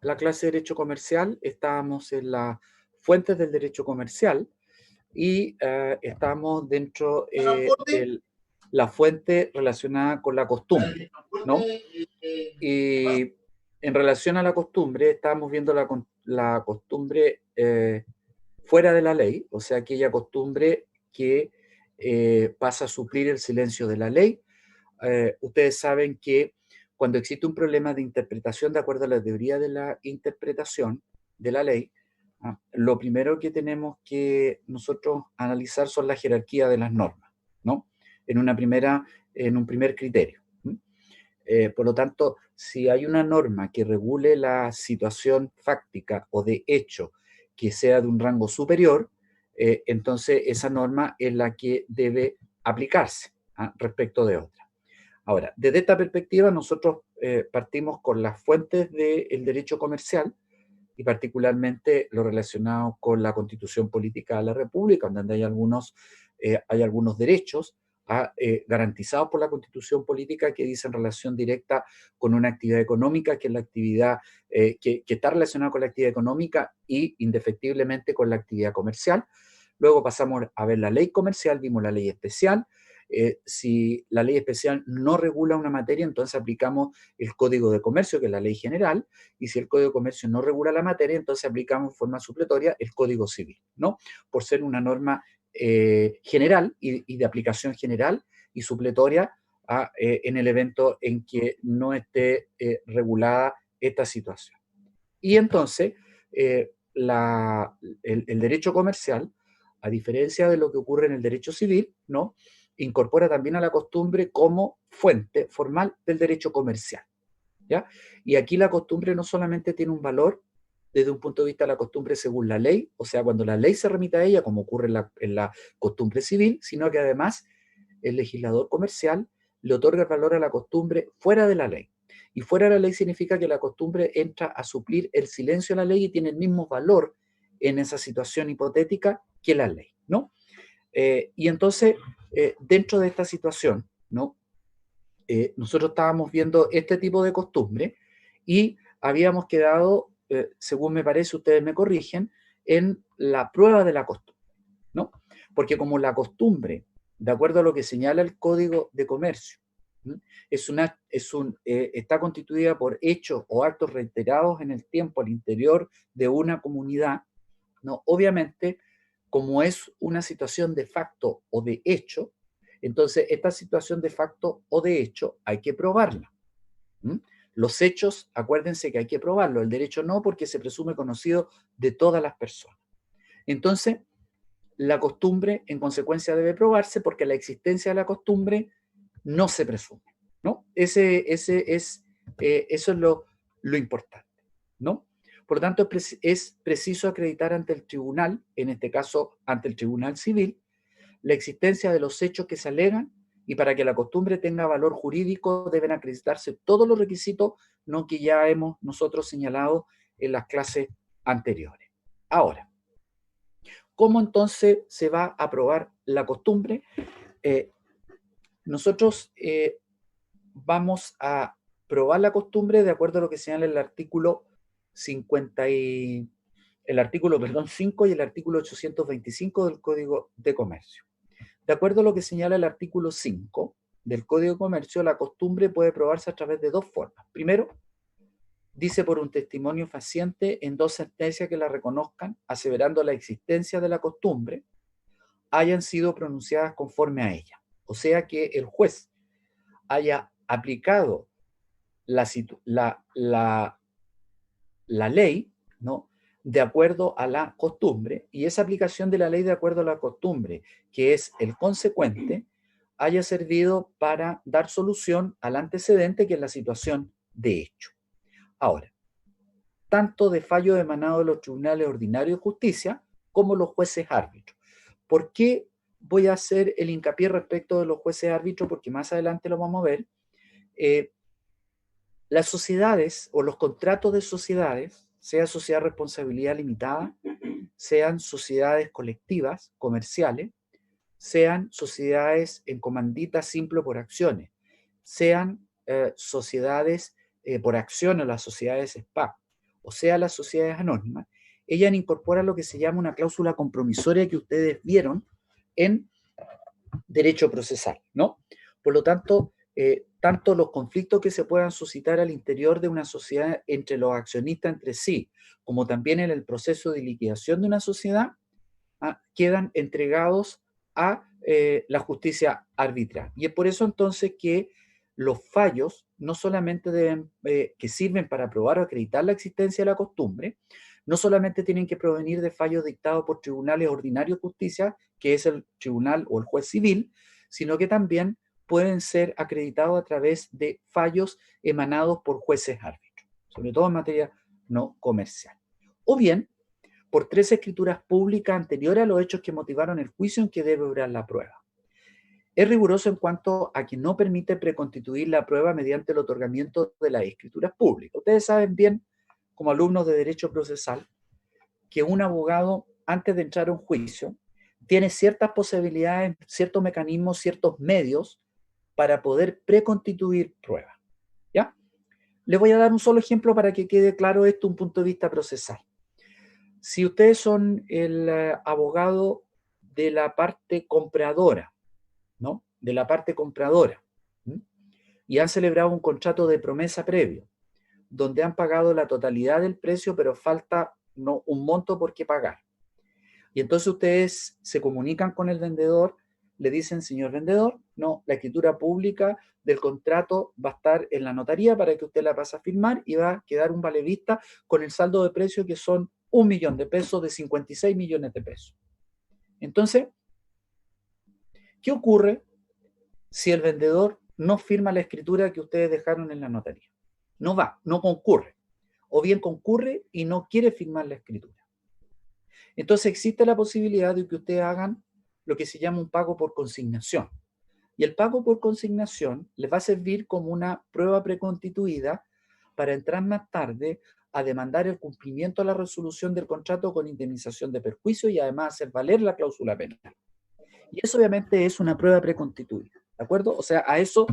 la clase de Derecho Comercial, estábamos en las fuentes del derecho comercial y estamos dentro de la fuente relacionada con la costumbre, ¿no? Y en relación a la costumbre, estamos viendo la costumbre fuera de la ley, o sea, aquella costumbre que pasa a suplir el silencio de la ley. Ustedes saben que cuando existe un problema de interpretación de acuerdo a la teoría de la interpretación de la ley, lo primero que tenemos que nosotros analizar son la jerarquía de las normas, ¿no? En un primer criterio. Por lo tanto, si hay una norma que regule la situación fáctica o de hecho que sea de un rango superior, entonces esa norma es la que debe aplicarse respecto de otra. Ahora, desde esta perspectiva, nosotros partimos con las fuentes del derecho comercial y particularmente lo relacionado con la Constitución Política de la República, donde hay algunos derechos garantizados por la Constitución Política que dicen relación directa con una actividad económica, que es la actividad que está relacionada con la actividad económica y indefectiblemente con la actividad comercial. Luego pasamos a ver la ley comercial, vimos la ley especial. Si la ley especial no regula una materia, entonces aplicamos el Código de Comercio, que es la ley general, y si el Código de Comercio no regula la materia, entonces aplicamos en forma supletoria el Código Civil, ¿no? Por ser una norma general y de aplicación general y supletoria en el evento en que no esté regulada esta situación. Y entonces, el derecho comercial, a diferencia de lo que ocurre en el derecho civil, ¿no?, incorpora también a la costumbre como fuente formal del derecho comercial, ¿ya? Y aquí la costumbre no solamente tiene un valor desde un punto de vista de la costumbre según la ley, o sea, cuando la ley se remite a ella, como ocurre en la costumbre civil, sino que además el legislador comercial le otorga el valor a la costumbre fuera de la ley. Y fuera de la ley significa que la costumbre entra a suplir el silencio de la ley y tiene el mismo valor en esa situación hipotética que la ley, ¿no? Y entonces, dentro de esta situación, ¿no?, nosotros estábamos viendo este tipo de costumbre y habíamos quedado, según me parece, ustedes me corrigen, en la prueba de la costumbre, ¿no? Porque como la costumbre, de acuerdo a lo que señala el Código de Comercio, está constituida por hechos o actos reiterados en el tiempo al interior de una comunidad, ¿no? Obviamente, como es una situación de facto o de hecho, entonces esta situación de facto o de hecho hay que probarla. Los hechos, acuérdense que hay que probarlo, el derecho no, porque se presume conocido de todas las personas. Entonces, la costumbre en consecuencia debe probarse porque la existencia de la costumbre no se presume, ¿no? Eso es lo importante, ¿no? Por lo tanto, es preciso acreditar ante el tribunal, en este caso ante el tribunal civil, la existencia de los hechos que se alegan, y para que la costumbre tenga valor jurídico deben acreditarse todos los requisitos, ¿no?, que ya hemos nosotros señalado en las clases anteriores. Ahora, ¿cómo entonces se va a probar la costumbre? Nosotros vamos a probar la costumbre de acuerdo a lo que señala el artículo 5 y el artículo 825 del Código de Comercio. De acuerdo a lo que señala el artículo 5 del Código de Comercio, la costumbre puede probarse a través de dos formas. Primero, dice por un testimonio fehaciente en dos sentencias que la reconozcan, aseverando la existencia de la costumbre, hayan sido pronunciadas conforme a ella. O sea que el juez haya aplicado la ley, ¿no?, de acuerdo a la costumbre, y esa aplicación de la ley de acuerdo a la costumbre, que es el consecuente, haya servido para dar solución al antecedente, que es la situación de hecho. Ahora, tanto de fallo emanado de los tribunales ordinarios de justicia como los jueces árbitros. ¿Por qué voy a hacer el hincapié respecto de los jueces árbitros? Porque más adelante lo vamos a ver. Las sociedades o los contratos de sociedades, sea sociedad de responsabilidad limitada, sean sociedades colectivas, comerciales, sean sociedades en comandita simple por acciones, sean sociedades por acciones, las sociedades SPA, o sea, las sociedades anónimas, ellas incorporan lo que se llama una cláusula compromisoria que ustedes vieron en derecho procesal, ¿no? Por lo tanto, tanto los conflictos que se puedan suscitar al interior de una sociedad entre los accionistas entre sí, como también en el proceso de liquidación de una sociedad, quedan entregados a la justicia arbitral. Y es por eso entonces que los fallos no solamente deben, que sirven para probar o acreditar la existencia de la costumbre, no solamente tienen que provenir de fallos dictados por tribunales ordinarios de justicia, que es el tribunal o el juez civil, sino que también pueden ser acreditados a través de fallos emanados por jueces árbitros, sobre todo en materia no comercial. O bien, por 3 escrituras públicas anteriores a los hechos que motivaron el juicio en que debe obrar la prueba. Es riguroso en cuanto a que no permite preconstituir la prueba mediante el otorgamiento de las escrituras públicas. Ustedes saben bien, como alumnos de derecho procesal, que un abogado, antes de entrar a un juicio, tiene ciertas posibilidades, ciertos mecanismos, ciertos medios para poder preconstituir pruebas. ¿Ya? Les voy a dar un solo ejemplo para que quede claro esto, un punto de vista procesal. Si ustedes son el abogado de la parte compradora, ¿no? De la parte compradora, ¿sí? Y han celebrado un contrato de promesa previo, donde han pagado la totalidad del precio, pero falta un monto por qué pagar. Y entonces ustedes se comunican con el vendedor, le dicen, señor vendedor, no, la escritura pública del contrato va a estar en la notaría para que usted la pase a firmar y va a quedar un valevista con el saldo de precio que son 1 millón de pesos de 56 millones de pesos. Entonces, ¿qué ocurre si el vendedor no firma la escritura que ustedes dejaron en la notaría? No va, no concurre. O bien concurre y no quiere firmar la escritura. Entonces existe la posibilidad de que ustedes hagan lo que se llama un pago por consignación. Y el pago por consignación les va a servir como una prueba preconstituida para entrar más tarde a demandar el cumplimiento de la resolución del contrato con indemnización de perjuicio y además hacer valer la cláusula penal. Y eso obviamente es una prueba preconstituida, ¿de acuerdo? O sea, a eso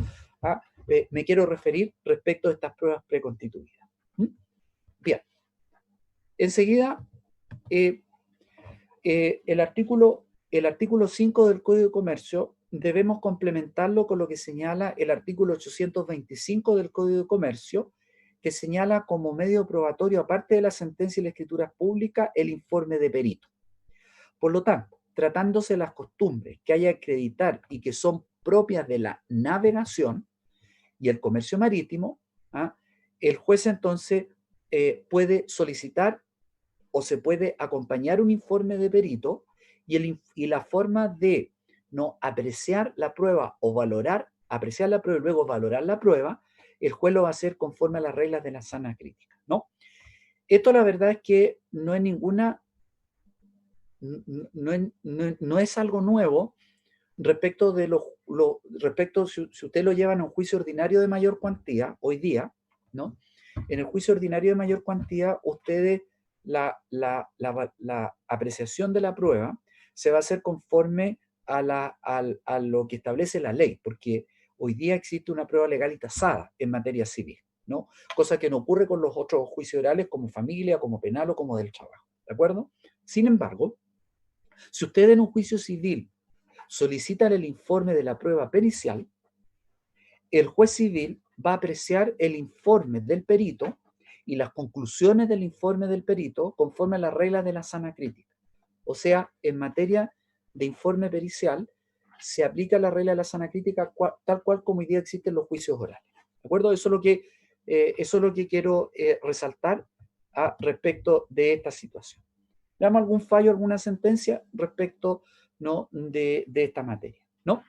me quiero referir respecto a estas pruebas preconstituidas. Bien. Enseguida, el artículo 5 del Código de Comercio debemos complementarlo con lo que señala el artículo 825 del Código de Comercio, que señala como medio probatorio, aparte de la sentencia y la escritura pública, el informe de perito. Por lo tanto, tratándose de las costumbres que hay que acreditar y que son propias de la navegación y el comercio marítimo, el juez entonces puede solicitar o se puede acompañar un informe de perito y la forma de no apreciar la prueba o apreciar la prueba y luego valorar la prueba, el juez lo va a hacer conforme a las reglas de la sana crítica, ¿no? Esto la verdad es que no es ninguna, no es algo nuevo respecto de si usted lo llevan a un juicio ordinario de mayor cuantía, hoy día, ¿no? En el juicio ordinario de mayor cuantía, ustedes, la apreciación de la prueba se va a hacer conforme a lo que establece la ley, porque hoy día existe una prueba legal y tasada en materia civil, ¿no? Cosa que no ocurre con los otros juicios orales como familia, como penal o como del trabajo, ¿de acuerdo? Sin embargo, si usted en un juicio civil solicitan el informe de la prueba pericial, el juez civil va a apreciar el informe del perito y las conclusiones del informe del perito conforme a las reglas de la sana crítica. O sea, en materia de informe pericial, se aplica la regla de la sana crítica tal cual como hoy día existen los juicios orales. ¿De acuerdo? Eso es lo que quiero resaltar respecto de esta situación. ¿Damos algún fallo, alguna sentencia respecto, ¿no?, de esta materia, ¿no?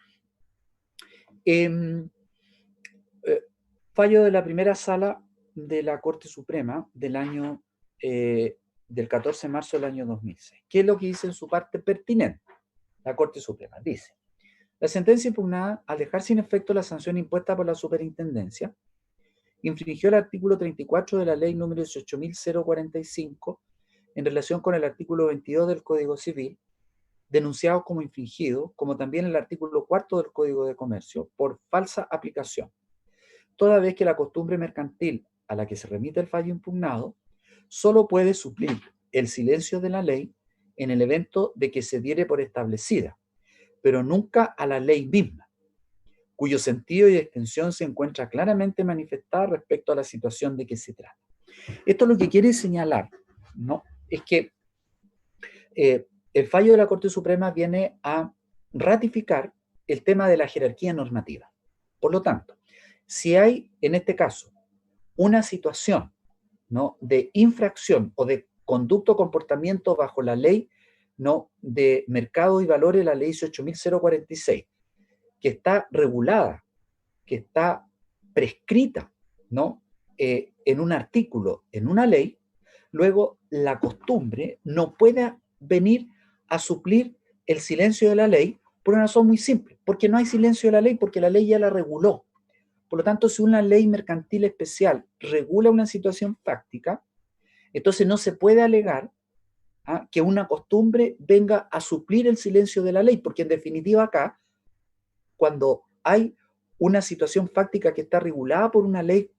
Fallo de la primera sala de la Corte Suprema del 14 de marzo del año 2006. ¿Qué es lo que dice en su parte pertinente? La Corte Suprema dice: la sentencia impugnada, al dejar sin efecto la sanción impuesta por la superintendencia, infringió el artículo 34 de la ley número 18.045 en relación con el artículo 22 del Código Civil, denunciados como infringidos, como también el artículo 4 del Código de Comercio, por falsa aplicación, toda vez que la costumbre mercantil a la que se remite el fallo impugnado solo puede suplir el silencio de la ley en el evento de que se diere por establecida, pero nunca a la ley misma, cuyo sentido y extensión se encuentra claramente manifestada respecto a la situación de que se trata. Esto lo que quiere señalar, ¿no?, es que el fallo de la Corte Suprema viene a ratificar el tema de la jerarquía normativa. Por lo tanto, si hay, en este caso, una situación, ¿no?, de infracción o de conducto o comportamiento bajo la ley, ¿no?, de mercado y valores, la ley 18.046, que está regulada, que está prescrita, ¿no?, en un artículo, en una ley, luego la costumbre no puede venir a suplir el silencio de la ley por una razón muy simple, porque no hay silencio de la ley, porque la ley ya la reguló. Por lo tanto, si una ley mercantil especial regula una situación fáctica, entonces no se puede alegar que una costumbre venga a suplir el silencio de la ley, porque en definitiva acá, cuando hay una situación fáctica que está regulada por una ley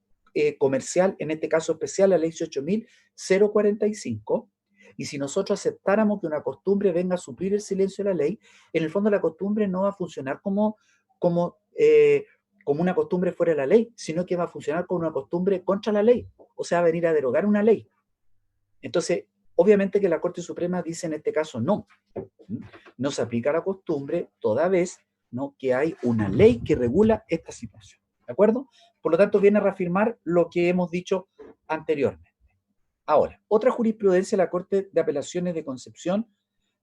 comercial, en este caso especial, la ley 18.045, y si nosotros aceptáramos que una costumbre venga a suplir el silencio de la ley, en el fondo la costumbre no va a funcionar como una costumbre fuera de la ley, sino que va a funcionar como una costumbre contra la ley, o sea, venir a derogar una ley. Entonces, obviamente que la Corte Suprema dice en este caso no se aplica la costumbre toda vez, ¿no?, que hay una ley que regula esta situación, ¿de acuerdo? Por lo tanto, viene a reafirmar lo que hemos dicho anteriormente. Ahora, otra jurisprudencia de la Corte de Apelaciones de Concepción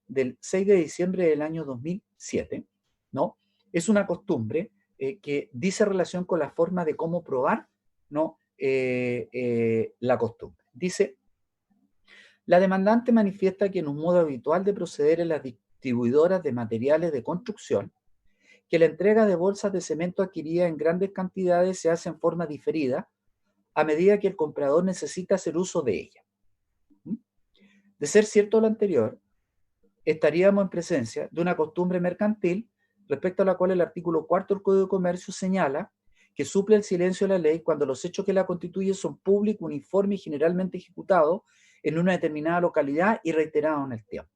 del 6 de diciembre del año 2007, ¿no?, es una costumbre que dice relación con la forma de cómo probar, ¿no?, la costumbre. Dice: la demandante manifiesta que en un modo habitual de proceder en las distribuidoras de materiales de construcción, que la entrega de bolsas de cemento adquirida en grandes cantidades se hace en forma diferida a medida que el comprador necesita hacer uso de ella. De ser cierto lo anterior, estaríamos en presencia de una costumbre mercantil respecto a la cual el artículo 4 del Código de Comercio señala que suple el silencio de la ley cuando los hechos que la constituyen son públicos, uniformes y generalmente ejecutados en una determinada localidad y reiterados en el tiempo.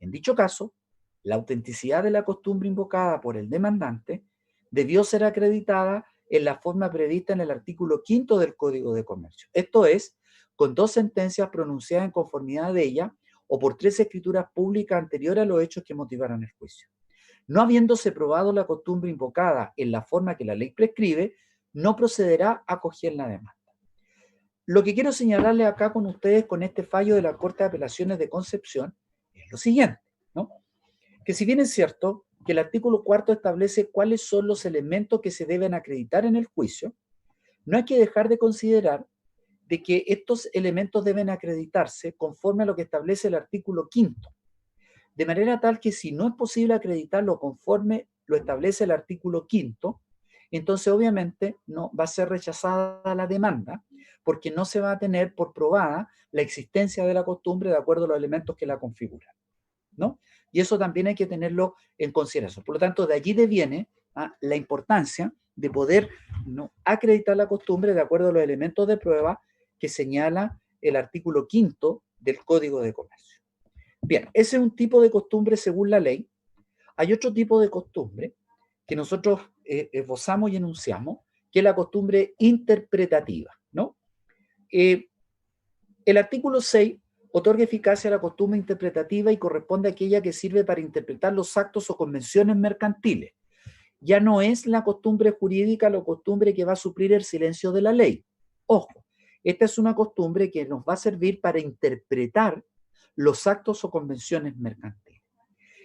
En dicho caso, la autenticidad de la costumbre invocada por el demandante debió ser acreditada en la forma prevista en el artículo 5 del Código de Comercio. Esto es, con 2 sentencias pronunciadas en conformidad de ella o por 3 escrituras públicas anteriores a los hechos que motivaron el juicio. No habiéndose probado la costumbre invocada en la forma que la ley prescribe, no procederá a acoger la demanda. Lo que quiero señalarle acá con ustedes con este fallo de la Corte de Apelaciones de Concepción es lo siguiente, ¿no?, que si bien es cierto que el artículo 4 establece cuáles son los elementos que se deben acreditar en el juicio, no hay que dejar de considerar de que estos elementos deben acreditarse conforme a lo que establece el artículo 5, de manera tal que si no es posible acreditarlo conforme lo establece el artículo 5, entonces obviamente no va a ser rechazada la demanda, porque no se va a tener por probada la existencia de la costumbre de acuerdo a los elementos que la configuran, ¿no? Y eso también hay que tenerlo en consideración. Por lo tanto, de allí deviene la importancia de poder, ¿no?, acreditar la costumbre de acuerdo a los elementos de prueba que señala el artículo 5 del Código de Comercio. Bien, ese es un tipo de costumbre según la ley. Hay otro tipo de costumbre que nosotros esbozamos y enunciamos, que es la costumbre interpretativa, ¿no? El artículo 6 otorga eficacia a la costumbre interpretativa y corresponde a aquella que sirve para interpretar los actos o convenciones mercantiles. Ya no es la costumbre jurídica la costumbre que va a suplir el silencio de la ley. Ojo, esta es una costumbre que nos va a servir para interpretar los actos o convenciones mercantiles.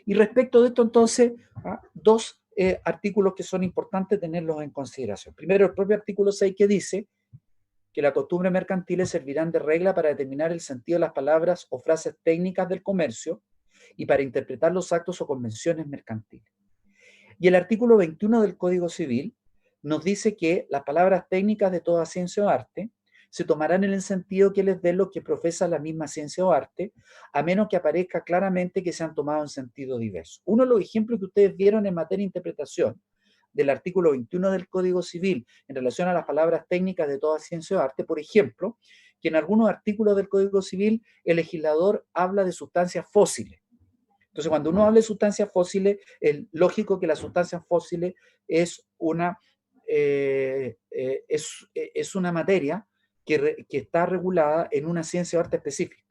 Y respecto de esto, entonces, 2 artículos que son importantes tenerlos en consideración. Primero, el propio artículo 6 que dice que las costumbres mercantiles servirán de regla para determinar el sentido de las palabras o frases técnicas del comercio y para interpretar los actos o convenciones mercantiles. Y el artículo 21 del Código Civil nos dice que las palabras técnicas de toda ciencia o arte se tomarán en el sentido que les dé los que profesan la misma ciencia o arte, a menos que aparezca claramente que se han tomado en sentido diverso. Uno de los ejemplos que ustedes vieron en materia de interpretación del artículo 21 del Código Civil en relación a las palabras técnicas de toda ciencia o arte, por ejemplo, que en algunos artículos del Código Civil el legislador habla de sustancias fósiles. Entonces, cuando uno habla de sustancias fósiles, es lógico que las sustancias fósiles es una materia que está regulada en una ciencia o arte específica.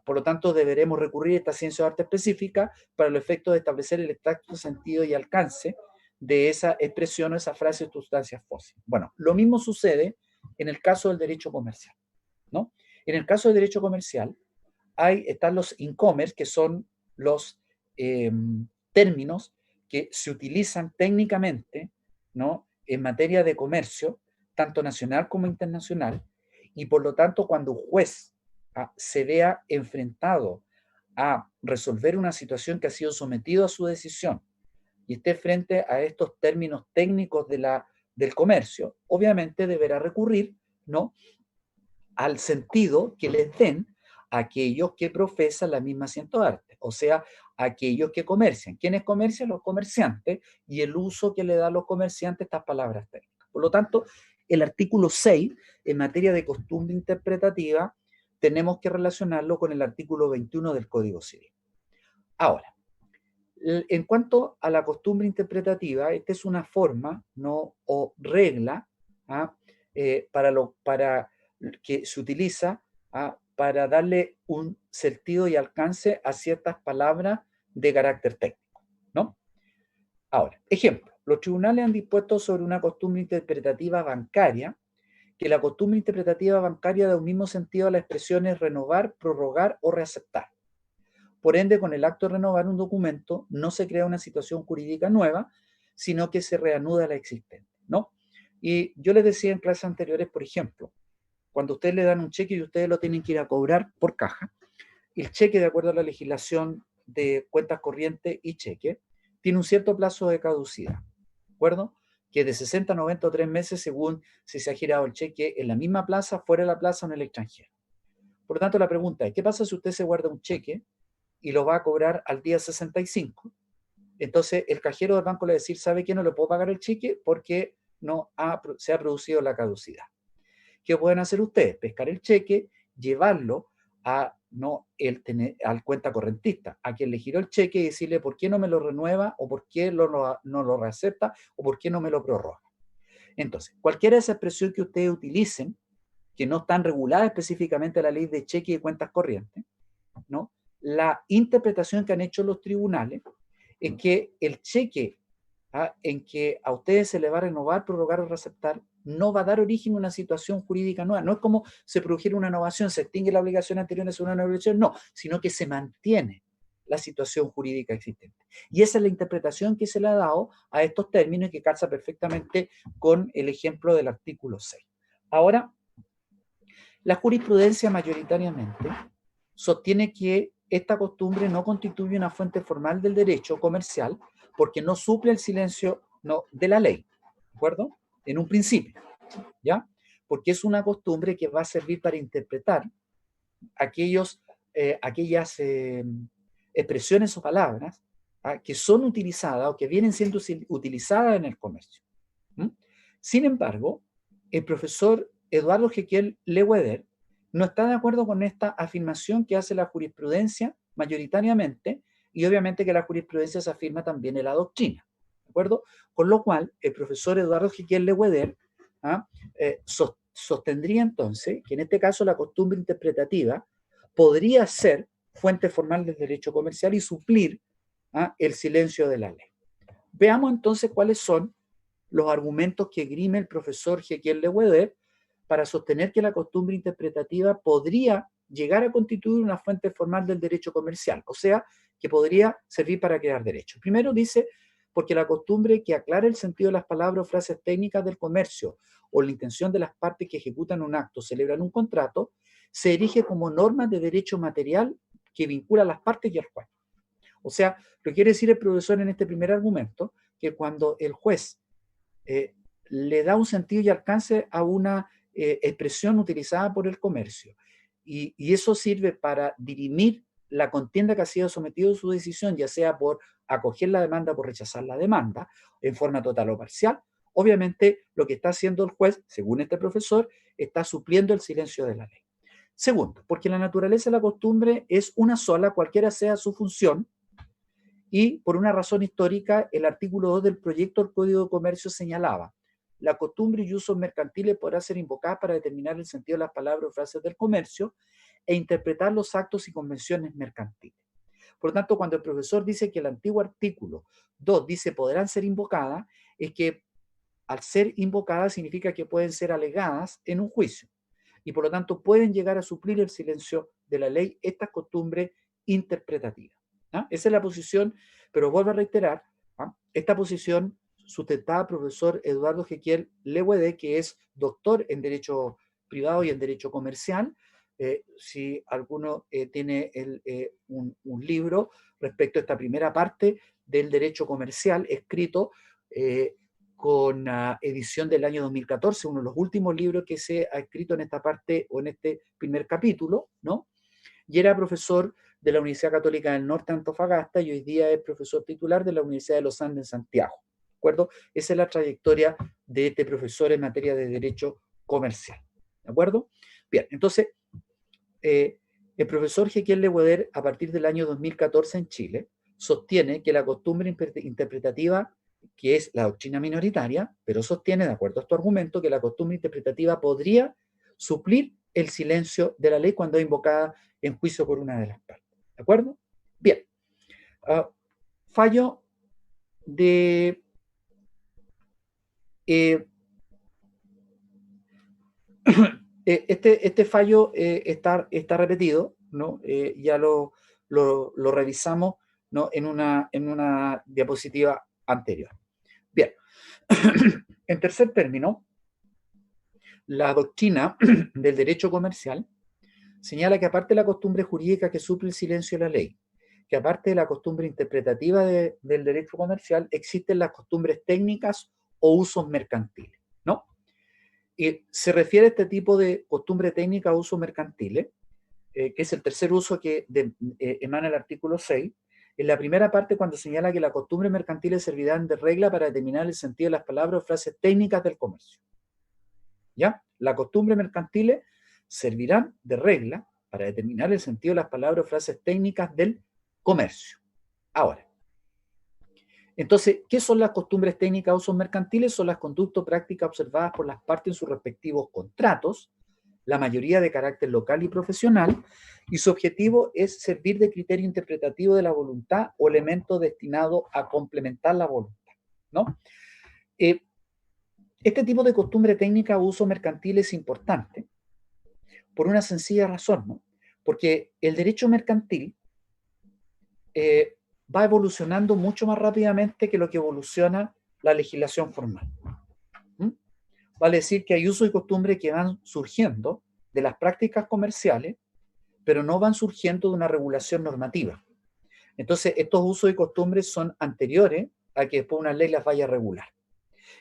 Por lo tanto, deberemos recurrir a esta ciencia o arte específica para el efecto de establecer el exacto sentido y alcance de esa expresión o esa frase de sustancias fósiles. Bueno, lo mismo sucede en el caso del derecho comercial, ¿no? En el caso del derecho comercial, están los incomers, que son los términos que se utilizan técnicamente, ¿no?, en materia de comercio, tanto nacional como internacional, y por lo tanto cuando un juez se vea enfrentado a resolver una situación que ha sido sometido a su decisión y esté frente a estos términos técnicos del comercio, obviamente deberá recurrir, ¿no?, al sentido que les den aquellos que profesan la misma ciencia o arte, o sea, aquellos que comercian. ¿Quiénes comercian? Los comerciantes, y el uso que le dan los comerciantes a estas palabras técnicas. Por lo tanto, el artículo 6, en materia de costumbre interpretativa, tenemos que relacionarlo con el artículo 21 del Código Civil. Ahora, en cuanto a la costumbre interpretativa, esta es una forma, ¿no?, o regla para que se utiliza para darle un sentido y alcance a ciertas palabras de carácter técnico, ¿no? Ahora, ejemplo, los tribunales han dispuesto sobre una costumbre interpretativa bancaria, que la costumbre interpretativa bancaria da un mismo sentido a las expresiones renovar, prorrogar o reaceptar. Por ende, con el acto de renovar un documento no se crea una situación jurídica nueva, sino que se reanuda la existente, ¿no? Y yo les decía en clases anteriores, por ejemplo, cuando ustedes le dan un cheque y ustedes lo tienen que ir a cobrar por caja, el cheque, de acuerdo a la legislación de cuentas corrientes y cheque, tiene un cierto plazo de caducidad, ¿de acuerdo? Que de 60, 90 o 3 meses según si se ha girado el cheque en la misma plaza, fuera de la plaza o en el extranjero. Por lo tanto, la pregunta es, ¿qué pasa si usted se guarda un cheque y lo va a cobrar al día 65? Entonces, el cajero del banco le va a decir, ¿sabe qué? No le puedo pagar el cheque porque se ha producido la caducidad. ¿Qué pueden hacer ustedes? Pescar el cheque, llevarlo al cuenta correntista, a quien le giró el cheque, y decirle por qué no me lo renueva, o por qué no lo reacepta, o por qué no me lo prorroga. Entonces, cualquiera de esas expresiones que ustedes utilicen, que no están reguladas específicamente en la ley de cheque y cuentas corrientes, ¿no?, la interpretación que han hecho los tribunales es que el cheque en que a ustedes se le va a renovar, prorrogar o reaceptar, no va a dar origen a una situación jurídica nueva. No es como se produjera una innovación, se extingue la obligación anterior, es una nueva obligación, no, sino que se mantiene la situación jurídica existente. Y esa es la interpretación que se le ha dado a estos términos y que calza perfectamente con el ejemplo del artículo 6. Ahora, la jurisprudencia mayoritariamente sostiene que esta costumbre no constituye una fuente formal del derecho comercial porque no suple el silencio de la ley, ¿de acuerdo? En un principio, ¿ya? Porque es una costumbre que va a servir para interpretar aquellas expresiones o palabras que son utilizadas o que vienen siendo utilizadas en el comercio. Sin embargo, el profesor Eduardo Jequiel Leweder no está de acuerdo con esta afirmación que hace la jurisprudencia mayoritariamente, y obviamente que la jurisprudencia se afirma también en la doctrina, ¿de acuerdo? Con lo cual, el profesor Eduardo Jequiel Leweder sostendría entonces que en este caso la costumbre interpretativa podría ser fuente formal del derecho comercial y suplir el silencio de la ley. Veamos entonces cuáles son los argumentos que esgrime el profesor Jequiel Leweder para sostener que la costumbre interpretativa podría llegar a constituir una fuente formal del derecho comercial, o sea, que podría servir para crear derechos. Primero dice, porque la costumbre que aclara el sentido de las palabras o frases técnicas del comercio o la intención de las partes que ejecutan un acto, celebran un contrato, se erige como norma de derecho material que vincula a las partes y al juez. O sea, lo que quiere decir el profesor en este primer argumento, que cuando el juez le da un sentido y alcance a una expresión utilizada por el comercio, y eso sirve para dirimir la contienda que ha sido sometido a su decisión, ya sea por acoger la demanda o por rechazar la demanda, en forma total o parcial, obviamente lo que está haciendo el juez, según este profesor, está supliendo el silencio de la ley. Segundo, porque la naturaleza de la costumbre es una sola, cualquiera sea su función, y por una razón histórica, el artículo 2 del proyecto del Código de Comercio señalaba: la costumbre y usos mercantiles podrá ser invocada para determinar el sentido de las palabras o frases del comercio e interpretar los actos y convenciones mercantiles. Por lo tanto, cuando el profesor dice que el antiguo artículo 2 dice podrán ser invocadas, es que al ser invocadas significa que pueden ser alegadas en un juicio y por lo tanto pueden llegar a suplir el silencio de la ley estas costumbres interpretativas. ¿Ah? Esa es la posición, pero vuelvo a reiterar, ¿ah? Esta posición sustentada por el profesor Eduardo Jequiel Leguede, que es doctor en Derecho Privado y en Derecho Comercial. Si alguno tiene un libro respecto a esta primera parte del derecho comercial escrito con edición del año 2014, uno de los últimos libros que se ha escrito en esta parte o en este primer capítulo, ¿no? Y era profesor de la Universidad Católica del Norte, Antofagasta, y hoy día es profesor titular de la Universidad de los Andes en Santiago. ¿De acuerdo? Esa es la trayectoria de este profesor en materia de derecho comercial. ¿De acuerdo? Bien, entonces, el profesor Jequiel Legueder, a partir del año 2014 en Chile, sostiene que la costumbre interpretativa, que es la doctrina minoritaria, pero sostiene, de acuerdo a este argumento, que la costumbre interpretativa podría suplir el silencio de la ley cuando es invocada en juicio por una de las partes. ¿De acuerdo? Bien. Fallo de... este fallo está repetido, ¿no? Ya lo revisamos, ¿no? en una diapositiva anterior. Bien. En tercer término, la doctrina del derecho comercial señala que aparte de la costumbre jurídica que suple el silencio de la ley, que aparte de la costumbre interpretativa del derecho comercial, existen las costumbres técnicas o usos mercantiles, ¿no? Y se refiere a este tipo de costumbre técnica o usos mercantiles, que es el tercer uso que emana el artículo 6, en la primera parte cuando señala que las costumbres mercantiles servirán de regla para determinar el sentido de las palabras o frases técnicas del comercio. ¿Ya? Las costumbres mercantiles servirán de regla para determinar el sentido de las palabras o frases técnicas del comercio. Ahora, entonces, ¿qué son las costumbres técnicas o usos mercantiles? Son las conductas o prácticas observadas por las partes en sus respectivos contratos, la mayoría de carácter local y profesional, y su objetivo es servir de criterio interpretativo de la voluntad o elemento destinado a complementar la voluntad, ¿no? Este tipo de costumbre técnica o uso mercantil es importante por una sencilla razón, ¿no? Porque el derecho mercantil va evolucionando mucho más rápidamente que lo que evoluciona la legislación formal. Vale decir que hay usos y costumbres que van surgiendo de las prácticas comerciales, pero no van surgiendo de una regulación normativa. Entonces, estos usos y costumbres son anteriores a que después una ley las vaya a regular.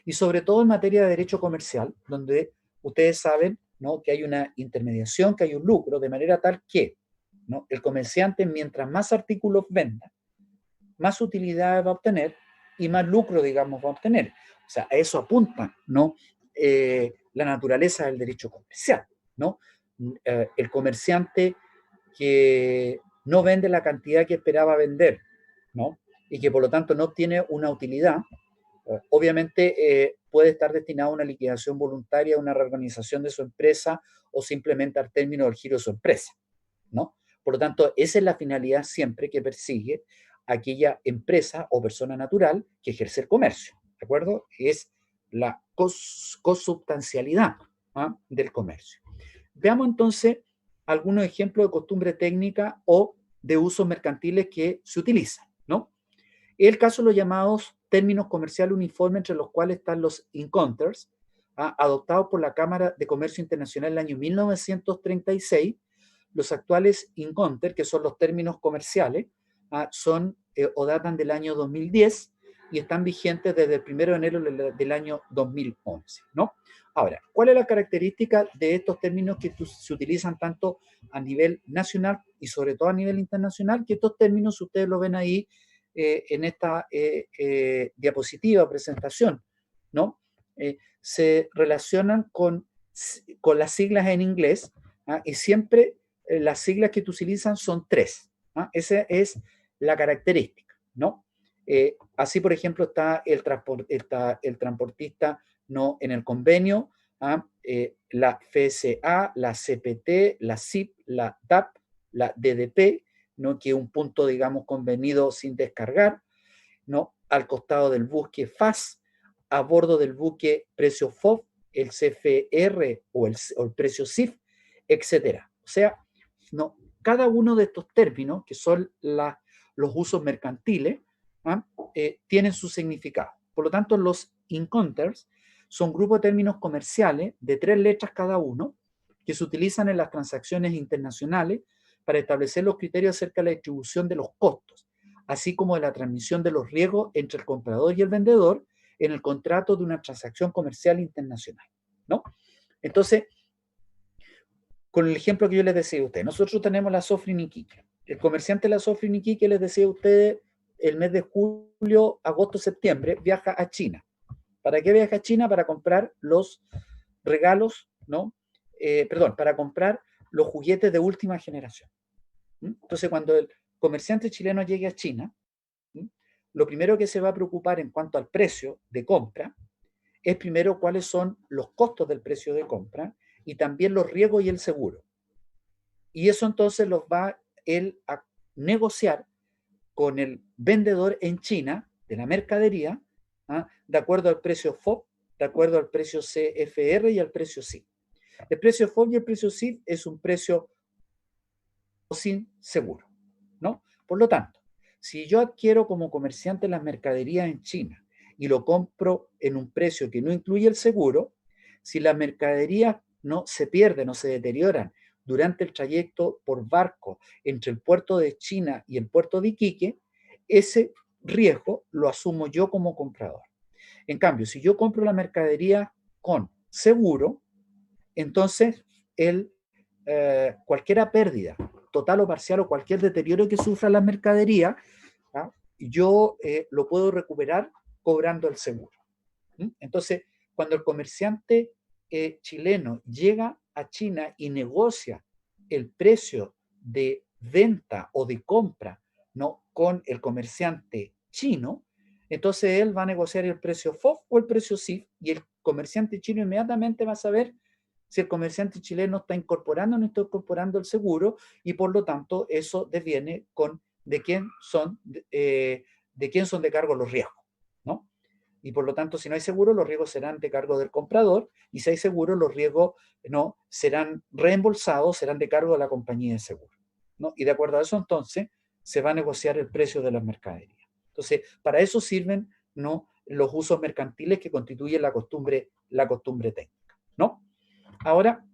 Y sobre todo en materia de derecho comercial, donde ustedes saben, ¿no?, que hay una intermediación, que hay un lucro, de manera tal que, ¿no?, el comerciante, mientras más artículos venda, más utilidad va a obtener y más lucro, digamos, va a obtener. O sea, a eso apunta, ¿no?, la naturaleza del derecho comercial, ¿no? El comerciante que no vende la cantidad que esperaba vender, ¿no?, y que por lo tanto no obtiene una utilidad, obviamente puede estar destinado a una liquidación voluntaria, a una reorganización de su empresa o simplemente al término del giro de su empresa, ¿no? Por lo tanto, esa es la finalidad siempre que persigue aquella empresa o persona natural que ejerce el comercio, ¿de acuerdo? Es la consubstancialidad del comercio. Veamos entonces algunos ejemplos de costumbre técnica o de usos mercantiles que se utilizan, ¿no? El caso de los llamados términos comerciales uniformes, entre los cuales están los encounters, adoptados por la Cámara de Comercio Internacional en el año 1936. Los actuales encounters, que son los términos comerciales, son o datan del año 2010 y están vigentes desde el 1 de enero del año 2011, ¿no? Ahora, ¿cuál es la característica de estos términos que se utilizan tanto a nivel nacional y sobre todo a nivel internacional? Que estos términos, ustedes lo ven ahí en esta diapositiva, presentación, ¿no? Se relacionan con las siglas en inglés, Y siempre las siglas que te utilizan son 3. Esa es la característica, ¿no? Así, por ejemplo, está el transportista no en el convenio, la FSA, la CPT, la CIP, la DAP, la DDP, ¿no? Que es un punto, digamos, convenido sin descargar, ¿no? Al costado del buque FAS, a bordo del buque precio FOB, el CFR o el precio CIF, etcétera. O sea, ¿no? Cada uno de estos términos, que son los usos mercantiles, tienen su significado. Por lo tanto, los encounters son grupos de términos comerciales de 3 letras cada uno que se utilizan en las transacciones internacionales para establecer los criterios acerca de la distribución de los costos, así como de la transmisión de los riesgos entre el comprador y el vendedor en el contrato de una transacción comercial internacional, ¿no? Entonces, con el ejemplo que yo les decía a ustedes, nosotros tenemos la Sofrin Iquique. El comerciante de la Sofrin Iquique, les decía a ustedes, el mes de julio, agosto, septiembre, viaja a China. ¿Para qué viaja a China? Para comprar los regalos, ¿no? Para comprar los juguetes de última generación. Entonces, cuando el comerciante chileno llegue a China, lo primero que se va a preocupar en cuanto al precio de compra es primero cuáles son los costos del precio de compra y también los riesgos y el seguro. Y eso entonces los va él a negociar con el vendedor en China de la mercadería, de acuerdo al precio FOB, de acuerdo al precio CFR y al precio CIF. El precio FOB y el precio CIF es un precio sin seguro, ¿no? Por lo tanto, si yo adquiero como comerciante las mercaderías en China y lo compro en un precio que no incluye el seguro, si las mercaderías no se pierden o se deterioran durante el trayecto por barco entre el puerto de China y el puerto de Iquique, ese riesgo lo asumo yo como comprador. En cambio, si yo compro la mercadería con seguro, entonces cualquier pérdida total o parcial o cualquier deterioro que sufra la mercadería, yo lo puedo recuperar cobrando el seguro. Entonces, cuando el comerciante chileno llega a China y negocia el precio de venta o de compra, ¿no?, con el comerciante chino, entonces él va a negociar el precio FOB o el precio CIF y el comerciante chino inmediatamente va a saber si el comerciante chileno está incorporando o no está incorporando el seguro, y por lo tanto eso deviene con de quién son de cargo los riesgos, ¿no? Y por lo tanto, si no hay seguro, los riesgos serán de cargo del comprador, y si hay seguro, los riesgos no serán reembolsados, serán de cargo de la compañía de seguro, ¿no? Y de acuerdo a eso, entonces, se va a negociar el precio de las mercaderías. Entonces, para eso sirven, ¿no?, los usos mercantiles que constituyen la costumbre técnica, ¿no? Ahora,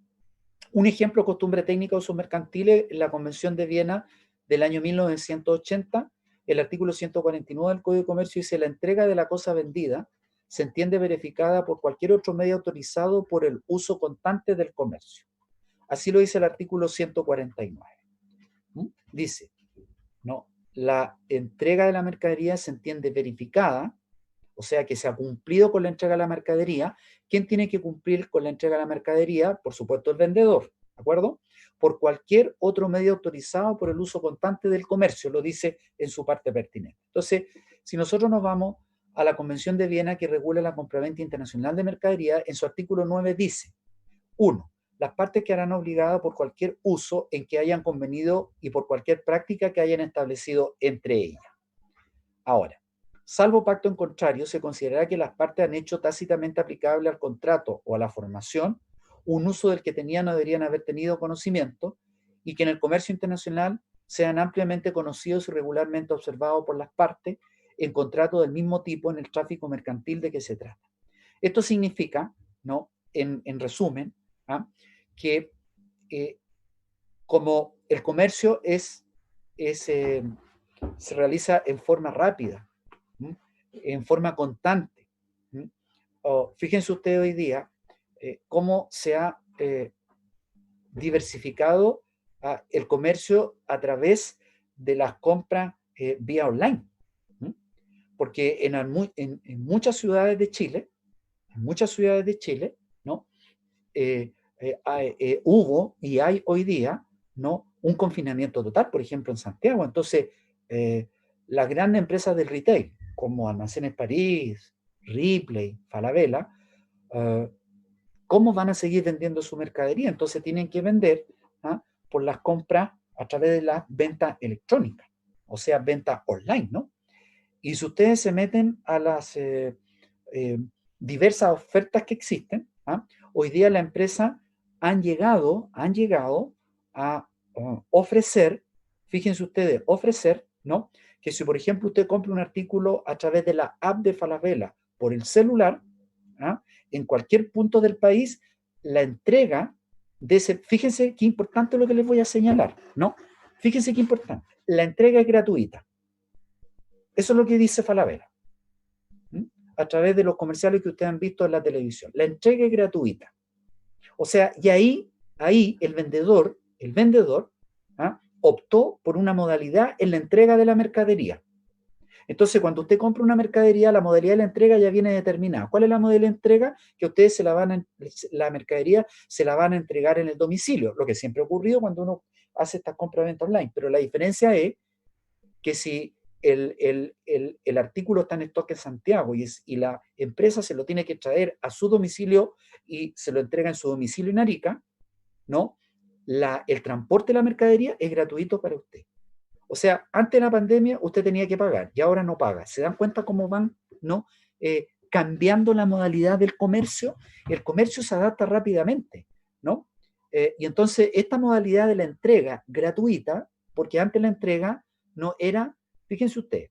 un ejemplo de costumbre técnica de usos mercantiles, la Convención de Viena del año 1980, el artículo 149 del Código de Comercio dice: la entrega de la cosa vendida se entiende verificada por cualquier otro medio autorizado por el uso constante del comercio. Así lo dice el artículo 149. Dice, ¿no?, la entrega de la mercadería se entiende verificada, o sea que se ha cumplido con la entrega de la mercadería. ¿Quién tiene que cumplir con la entrega de la mercadería? Por supuesto, el vendedor, ¿de acuerdo? Por cualquier otro medio autorizado por el uso constante del comercio, lo dice en su parte pertinente. Entonces, si nosotros nos vamos a la Convención de Viena, que regula la compraventa internacional de mercadería, en su artículo 9 dice: 1. Las partes quedarán obligadas por cualquier uso en que hayan convenido y por cualquier práctica que hayan establecido entre ellas. Ahora, salvo pacto en contrario, se considerará que las partes han hecho tácitamente aplicable al contrato o a la formación un uso del que tenían o deberían haber tenido conocimiento, y que en el comercio internacional sean ampliamente conocidos y regularmente observados por las partes en contratos del mismo tipo en el tráfico mercantil de que se trata. Esto significa, ¿no?, en resumen, que como el comercio se realiza en forma rápida, en forma constante. Fíjense ustedes hoy día cómo se ha diversificado el comercio a través de las compras vía online. Porque en muchas ciudades de Chile, ¿no?, hubo y hay hoy día, ¿no?, un confinamiento total, por ejemplo, en Santiago. Entonces, las grandes empresas del retail, como Almacenes París, Ripley, Falabella, ¿cómo van a seguir vendiendo su mercadería? Entonces tienen que vender, ¿ah?, por las compras a través de las ventas electrónicas, o sea, ventas online, ¿no? Y si ustedes se meten a las diversas ofertas que existen, ¿ah?, hoy día la empresa han llegado a ofrecer, fíjense ustedes, ofrecer, ¿no?, que si por ejemplo usted compra un artículo a través de la app de Falabella por el celular, ¿ah?, en cualquier punto del país, la entrega de ese, fíjense qué importante lo que les voy a señalar, ¿no? Fíjense qué importante, la entrega es gratuita. Eso es lo que dice Falabella, a través de los comerciales que ustedes han visto en la televisión. La entrega es gratuita. O sea, y ahí el vendedor, ¿ah?, optó por una modalidad en la entrega de la mercadería. Entonces, cuando usted compra una mercadería, la modalidad de la entrega ya viene determinada. ¿Cuál es la modalidad de entrega? Que ustedes la mercadería se la van a entregar en el domicilio, lo que siempre ha ocurrido cuando uno hace estas compras-venta online. Pero la diferencia es que si el artículo está en stock en Santiago y la empresa se lo tiene que traer a su domicilio y se lo entrega en su domicilio en Arica, ¿no?, el transporte de la mercadería es gratuito para usted. O sea, antes de la pandemia usted tenía que pagar y ahora no paga. ¿Se dan cuenta cómo van, ¿no?, cambiando la modalidad del comercio? El comercio se adapta rápidamente, ¿no? Y entonces esta modalidad de la entrega gratuita, porque antes la entrega no era, fíjense ustedes,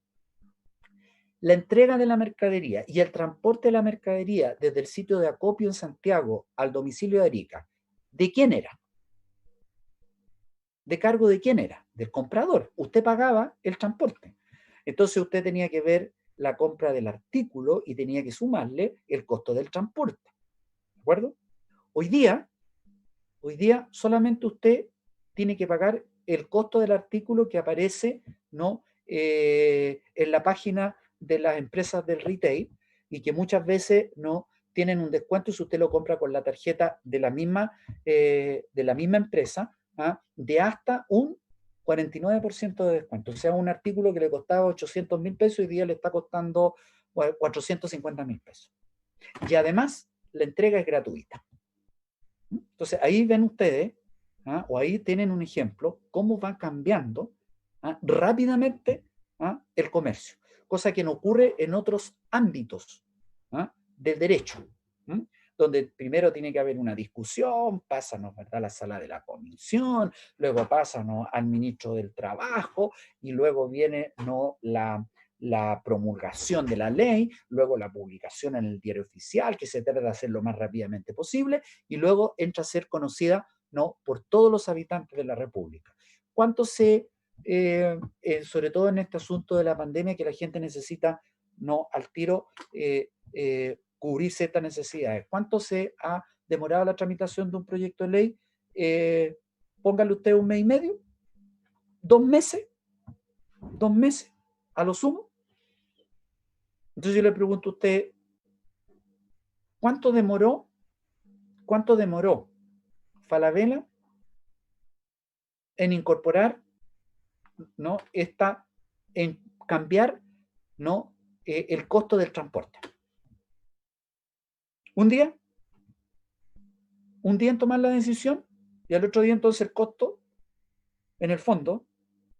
la entrega de la mercadería y el transporte de la mercadería desde el sitio de acopio en Santiago al domicilio de Arica, ¿de quién era? ¿De cargo de quién era? Del comprador. Usted pagaba el transporte. Entonces usted tenía que ver la compra del artículo y tenía que sumarle el costo del transporte. ¿De acuerdo? Hoy día solamente usted tiene que pagar el costo del artículo que aparece, ¿no?, en la página de las empresas del retail y que muchas veces no tienen un descuento si usted lo compra con la tarjeta de la misma empresa, ¿ah?, de hasta un 49% de descuento. O sea, un artículo que le costaba 800.000 pesos, hoy día le está costando 450.000 pesos. Y además, la entrega es gratuita. Entonces, ahí ven ustedes, ¿ah?, o ahí tienen un ejemplo, cómo va cambiando, ¿ah?, rápidamente, ¿ah?, el comercio, cosa que no ocurre en otros ámbitos, ¿ah?, del derecho, ¿m?, donde primero tiene que haber una discusión, pásanos, ¿verdad?, a la sala de la comisión, luego pásanos al ministro del Trabajo, y luego viene, ¿no?, la promulgación de la ley, luego la publicación en el diario oficial, que se trata de hacer lo más rápidamente posible, y luego entra a ser conocida, ¿no?, por todos los habitantes de la República. ¿Cuánto sobre todo en este asunto de la pandemia, que la gente necesita, ¿no?, al tiro cubrir ciertas necesidades? ¿Cuánto se ha demorado la tramitación de un proyecto de ley? Póngale usted 1 mes y medio, 2 meses, 2 meses, a lo sumo. Entonces yo le pregunto a usted, ¿cuánto demoró Falabella en incorporar, ¿no?, en cambiar, ¿no?, el costo del transporte? ¿Un día? ¿Un día en tomar la decisión? Y al otro día entonces el costo, en el fondo,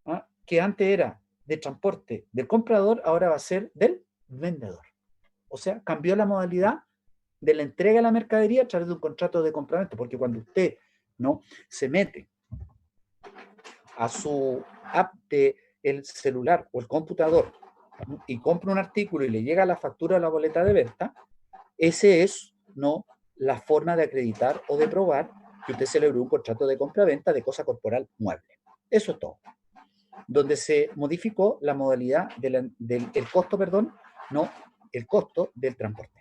¿ah?, que antes era de transporte del comprador, ahora va a ser del vendedor. O sea, cambió la modalidad de la entrega de la mercadería a través de un contrato de compraventa, porque cuando usted, ¿no?, se mete a su app de el celular o el computador, ¿no?, y compra un artículo y le llega la factura o la boleta de venta, ese es, ¿no?, la forma de acreditar o de probar que usted celebró un contrato de compra-venta de cosa corporal mueble. Eso es todo. Donde se modificó la modalidad el costo, perdón, no, el costo del transporte.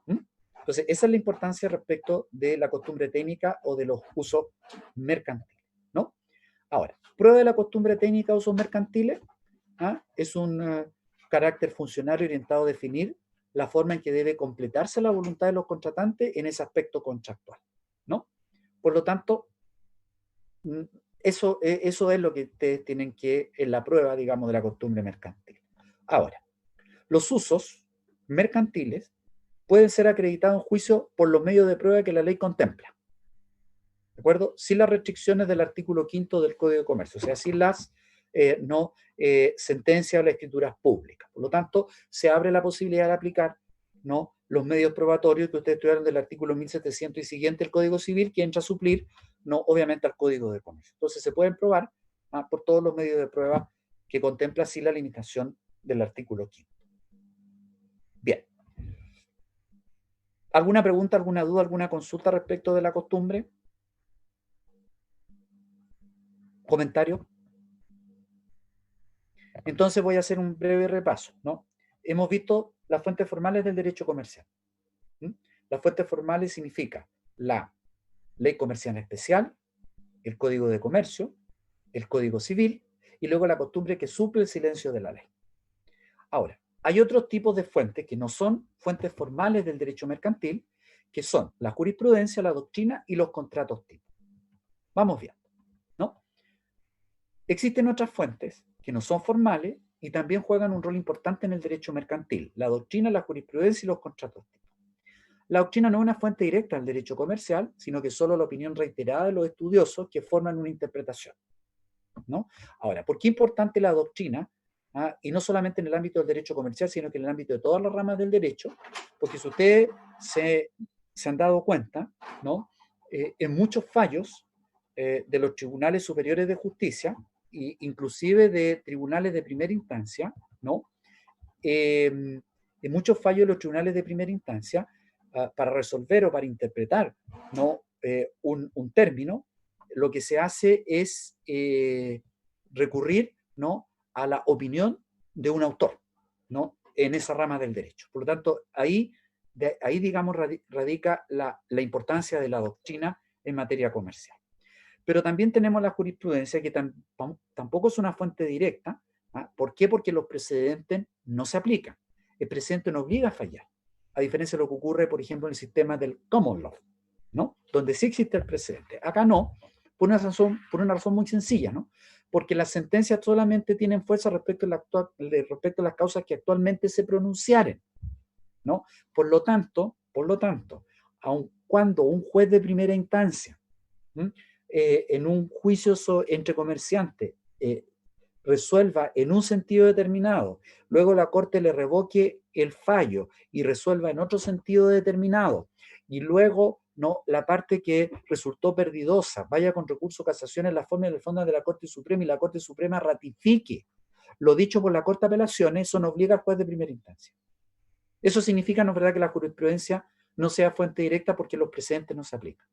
Entonces, esa es la importancia respecto de la costumbre técnica o de los usos mercantiles, ¿no? Ahora, prueba de la costumbre técnica o usos mercantiles, ¿ah?, es un carácter funcional orientado a definir la forma en que debe completarse la voluntad de los contratantes en ese aspecto contractual, ¿no? Por lo tanto, eso es lo que ustedes tienen que, en la prueba, digamos, de la costumbre mercantil. Ahora, los usos mercantiles pueden ser acreditados en juicio por los medios de prueba que la ley contempla, ¿de acuerdo? Sin las restricciones del artículo 5 del Código de Comercio, o sea, sin las sentencias o las escrituras públicas. Por lo tanto, se abre la posibilidad de aplicar, ¿no?, los medios probatorios que ustedes estudiaron del artículo 1700 y siguiente del Código Civil, que entra a suplir, no, obviamente, al Código de Comercio. Entonces, se pueden probar por todos los medios de prueba que contempla así la limitación del artículo 5. Bien. ¿Alguna pregunta, alguna duda, alguna consulta respecto de la costumbre? ¿Comentario? Entonces voy a hacer un breve repaso, ¿no? Hemos visto las fuentes formales del derecho comercial. Las fuentes formales significan la ley comercial especial, el Código de Comercio, el Código Civil y luego la costumbre que suple el silencio de la ley. Ahora, hay otros tipos de fuentes que no son fuentes formales del derecho mercantil, que son la jurisprudencia, la doctrina y los contratos tipo. Vamos viendo, ¿no? Existen otras fuentes que no son formales y también juegan un rol importante en el derecho mercantil: la doctrina, la jurisprudencia y los contratos tipo. La doctrina no es una fuente directa del derecho comercial, sino que es solo la opinión reiterada de los estudiosos que forman una interpretación, ¿no? Ahora, ¿por qué es importante la doctrina? Y no solamente en el ámbito del derecho comercial, sino que en el ámbito de todas las ramas del derecho, porque si ustedes se han dado cuenta, ¿no?, en muchos fallos de los tribunales superiores de justicia, e inclusive de tribunales de primera instancia, ¿no?, en muchos fallos de los tribunales de primera instancia, para resolver o para interpretar, ¿no?, un término, lo que se hace es recurrir, ¿no?, a la opinión de un autor, ¿no?, en esa rama del derecho. Por lo tanto, ahí digamos, radica la importancia de la doctrina en materia comercial. Pero también tenemos la jurisprudencia, que tampoco es una fuente directa. ¿Por qué? Porque los precedentes no se aplican. El precedente no obliga a fallar, a diferencia de lo que ocurre, por ejemplo, en el sistema del common law, ¿no?, donde sí existe el precedente. Acá no, por una razón muy sencilla, ¿no?, porque las sentencias solamente tienen fuerza respecto a las causas que actualmente se pronunciaren, ¿no? Por lo tanto, aun cuando un juez de primera instancia, en un juicio entre comerciantes, resuelva en un sentido determinado, luego la Corte le revoque el fallo y resuelva en otro sentido determinado, y luego, no, la parte que resultó perdidosa vaya con recurso de casación en la forma y en el fondo de la Corte Suprema, y la Corte Suprema ratifique lo dicho por la Corte de Apelaciones, eso no obliga al juez de primera instancia. Eso significa, no es verdad, que la jurisprudencia no sea fuente directa, porque los precedentes no se aplican.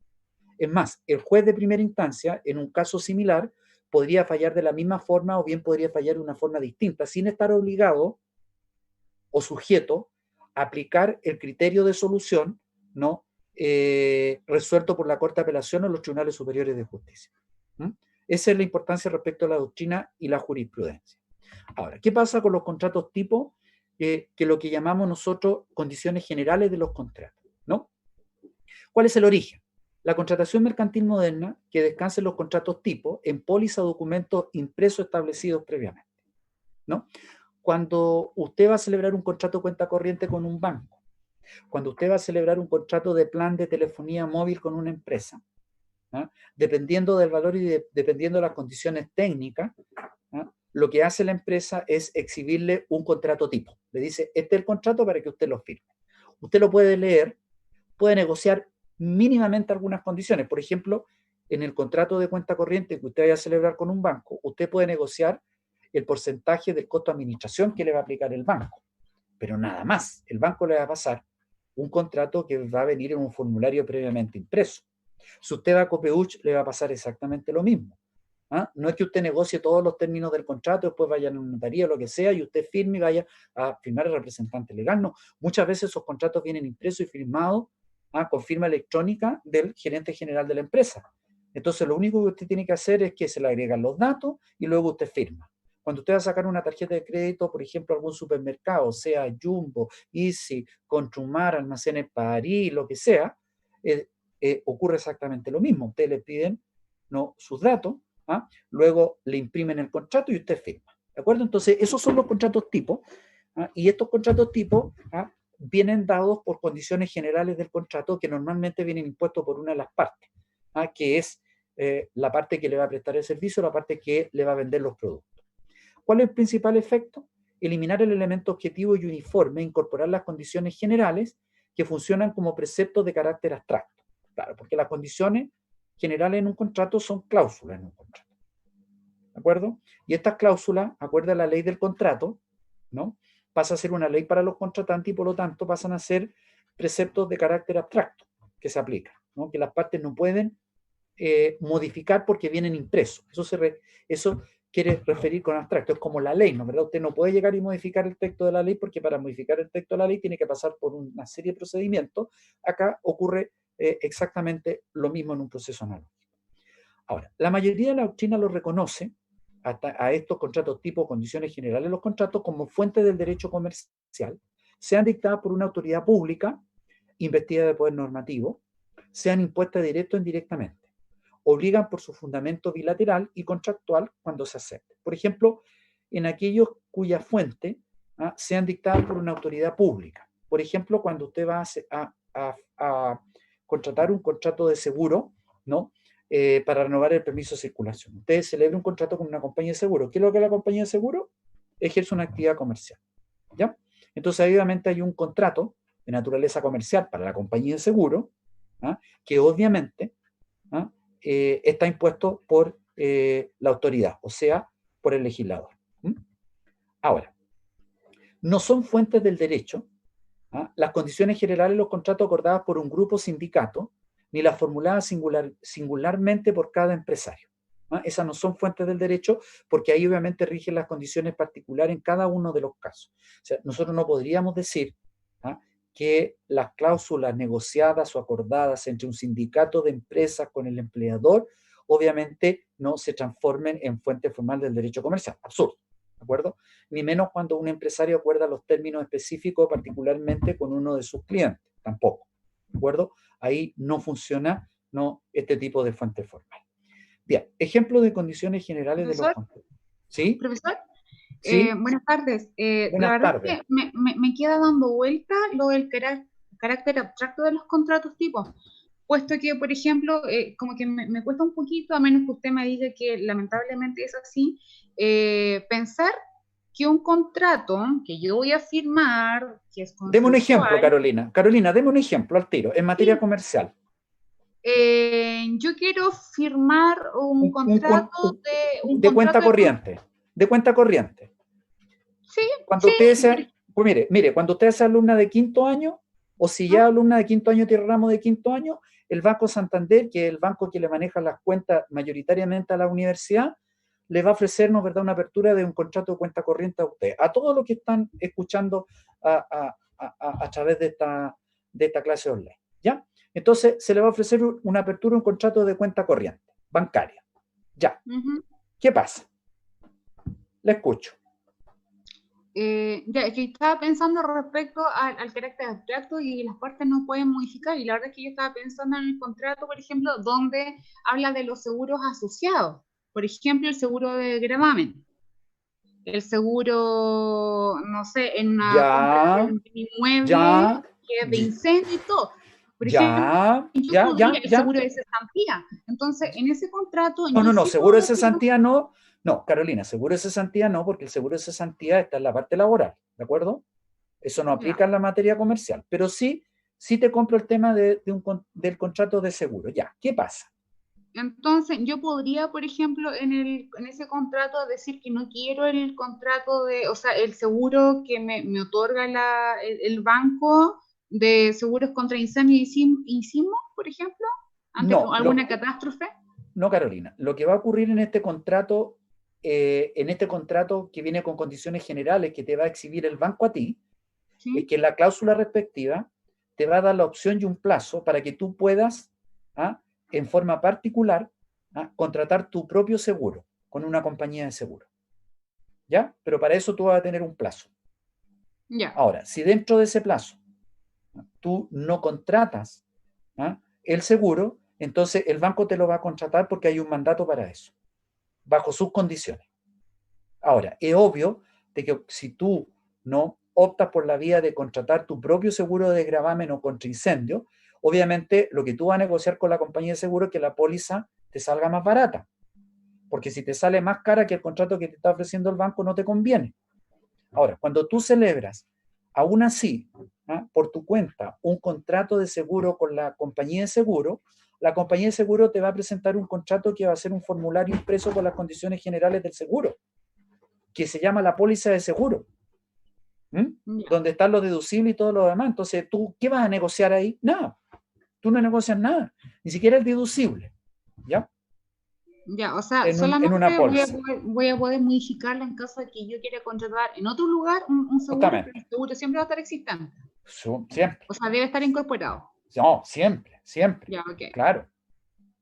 Es más, el juez de primera instancia, en un caso similar, podría fallar de la misma forma o bien podría fallar de una forma distinta, sin estar obligado o sujeto a aplicar el criterio de solución, ¿no?, resuelto por la Corte de Apelación o los tribunales superiores de justicia. Esa es la importancia respecto a la doctrina y la jurisprudencia. Ahora, ¿qué pasa con los contratos tipo? Que lo que llamamos nosotros condiciones generales de los contratos, ¿no? ¿Cuál es el origen? La contratación mercantil moderna, que descansa en los contratos tipo, en póliza o documentos impresos establecidos previamente, ¿no? Cuando usted va a celebrar un contrato de cuenta corriente con un banco, cuando usted va a celebrar un contrato de plan de telefonía móvil con una empresa, dependiendo del valor y dependiendo de las condiciones técnicas, lo que hace la empresa es exhibirle un contrato tipo. Le dice: este es el contrato para que usted lo firme. Usted lo puede leer, puede negociar mínimamente algunas condiciones. Por ejemplo, en el contrato de cuenta corriente que usted vaya a celebrar con un banco, usted puede negociar el porcentaje del costo de administración que le va a aplicar el banco, pero nada más. El banco le va a pasar un contrato que va a venir en un formulario previamente impreso. Si usted va a Copeuch, le va a pasar exactamente lo mismo. No es que usted negocie todos los términos del contrato, después vaya a una notaría o lo que sea, y usted firme y vaya a firmar el representante legal. No, muchas veces esos contratos vienen impresos y firmados con firma electrónica del gerente general de la empresa. Entonces, lo único que usted tiene que hacer es que se le agregan los datos y luego usted firma. Cuando usted va a sacar una tarjeta de crédito, por ejemplo, algún supermercado, sea Jumbo, Easy, Contrumar, Almacenes París, lo que sea, ocurre exactamente lo mismo. Ustedes le piden, ¿no?, sus datos, luego le imprimen el contrato y usted firma. ¿De acuerdo? Entonces, esos son los contratos tipo, y estos contratos tipo vienen dados por condiciones generales del contrato que normalmente vienen impuestos por una de las partes, que es la parte que le va a prestar el servicio, la parte que le va a vender los productos. ¿Cuál es el principal efecto? Eliminar el elemento objetivo y uniforme, incorporar las condiciones generales que funcionan como preceptos de carácter abstracto. Claro, porque las condiciones generales en un contrato son cláusulas en un contrato. ¿De acuerdo? Y estas cláusulas, acorde a la ley del contrato, ¿no?, pasa a ser una ley para los contratantes y por lo tanto pasan a ser preceptos de carácter abstracto que se aplican, ¿no?, que las partes no pueden modificar porque vienen impresos. Eso quiere referir con abstracto, es como la ley, ¿no?, ¿verdad? Usted no puede llegar y modificar el texto de la ley porque para modificar el texto de la ley tiene que pasar por una serie de procedimientos. Acá ocurre exactamente lo mismo en un proceso analógico. Ahora, la mayoría de la doctrina lo reconoce a estos contratos tipo condiciones generales de los contratos como fuente del derecho comercial, sean dictadas por una autoridad pública, investida de poder normativo, sean impuestas directo o indirectamente, obligan por su fundamento bilateral y contractual cuando se acepte. Por ejemplo, en aquellos cuya fuente sean dictadas por una autoridad pública. Por ejemplo, cuando usted va a contratar un contrato de seguro, ¿no?, para renovar el permiso de circulación. Usted celebra un contrato con una compañía de seguro. ¿Qué es lo que es la compañía de seguro? Ejerce una actividad comercial, ¿ya? Entonces, obviamente, hay un contrato de naturaleza comercial para la compañía de seguro, que obviamente está impuesto por la autoridad, o sea, por el legislador. Ahora, no son fuentes del derecho las condiciones generales de los contratos acordadas por un grupo sindicato, ni las formuladas singularmente por cada empresario. Esas no son fuentes del derecho porque ahí obviamente rigen las condiciones particulares en cada uno de los casos. O sea, nosotros no podríamos decir que las cláusulas negociadas o acordadas entre un sindicato de empresas con el empleador obviamente no se transformen en fuente formal del derecho comercial. Absurdo. ¿De acuerdo? Ni menos cuando un empresario acuerda los términos específicos, particularmente con uno de sus clientes, tampoco. ¿De acuerdo? Ahí no funciona este tipo de fuente formal. Bien, ejemplo de condiciones generales de los contratos. ¿Sí? Profesor, ¿Sí? buenas tardes. La Buenas verdad tardes. es que me queda dando vuelta lo del carácter abstracto de los contratos tipos, puesto que, por ejemplo, como que me cuesta un poquito, a menos que usted me diga que lamentablemente es así, pensar que un contrato que yo voy a firmar, que es Deme un ejemplo, consensual, Carolina. Carolina, deme un ejemplo al tiro, en materia sí, comercial. yo quiero firmar un contrato De cuenta corriente. De cuenta corriente. sí, Cuando sí, usted sea, pues mire, cuando usted es alumna de quinto año, o si ya es alumna de quinto año, tiene ramo de quinto año, el Banco Santander, que es el banco que le maneja las cuentas mayoritariamente a la universidad, le va a ofrecernos, ¿verdad?, una apertura de un contrato de cuenta corriente a usted, a todos los que están escuchando a través de esta clase online, ¿ya? Entonces, se le va a ofrecer una apertura, un contrato de cuenta corriente, bancaria, ¿ya? ¿Qué pasa? Le escucho. Ya, yo estaba pensando respecto al carácter abstracto y las partes no pueden modificar, y la verdad es que yo estaba pensando en el contrato, por ejemplo, donde habla de los seguros asociados, por ejemplo, el seguro de gravamen, el seguro, no sé, en una compra de Ya, un inmueble ya, que es de incendio y todo. Por ejemplo, ya, yo ya, podría, ya, el ya. seguro de cesantía, entonces en ese contrato No, yo no, no, sí seguro de puedo firmar. cesantía no. No, Carolina, seguro de cesantía no, porque el seguro de cesantía está en la parte laboral, ¿de acuerdo? Eso no Ya. aplica en la materia comercial, pero sí te compro el tema del contrato de seguro. Ya, ¿qué pasa? Entonces, yo podría, por ejemplo, en ese contrato decir que no quiero el contrato de, o sea, el seguro que me otorga el banco de seguros contra incendio y sismo, por ejemplo, ante No, alguna catástrofe. no, Carolina. Lo que va a ocurrir en este contrato que viene con condiciones generales que te va a exhibir el banco a ti, es ¿Sí? que la cláusula respectiva te va a dar la opción y un plazo para que tú puedas, en forma particular, contratar tu propio seguro con una compañía de seguro. ¿Ya? Pero para eso tú vas a tener un plazo. Ya. Ahora, si dentro de ese plazo tú no contratas el seguro, entonces el banco te lo va a contratar porque hay un mandato para eso, bajo sus condiciones. Ahora, es obvio de que si tú no optas por la vía de contratar tu propio seguro de gravamen o contra incendio, obviamente lo que tú vas a negociar con la compañía de seguro es que la póliza te salga más barata. Porque si te sale más cara que el contrato que te está ofreciendo el banco, no te conviene. Ahora, cuando tú celebras, aún así, por tu cuenta, un contrato de seguro con la compañía de seguro, la compañía de seguro te va a presentar un contrato que va a ser un formulario impreso con las condiciones generales del seguro, que se llama la póliza de seguro, donde están los deducibles y todo lo demás. Entonces, ¿tú qué vas a negociar ahí? Nada. Tú no negocias nada, ni siquiera el deducible, ¿ya? Ya, o sea, en solamente una póliza. voy a poder modificarla en caso de que yo quiera contratar en otro lugar un seguro, Justamente. pero el seguro siempre va a estar existente. Siempre. O sea, debe estar incorporado. No, siempre, siempre. Ya, ok. Claro.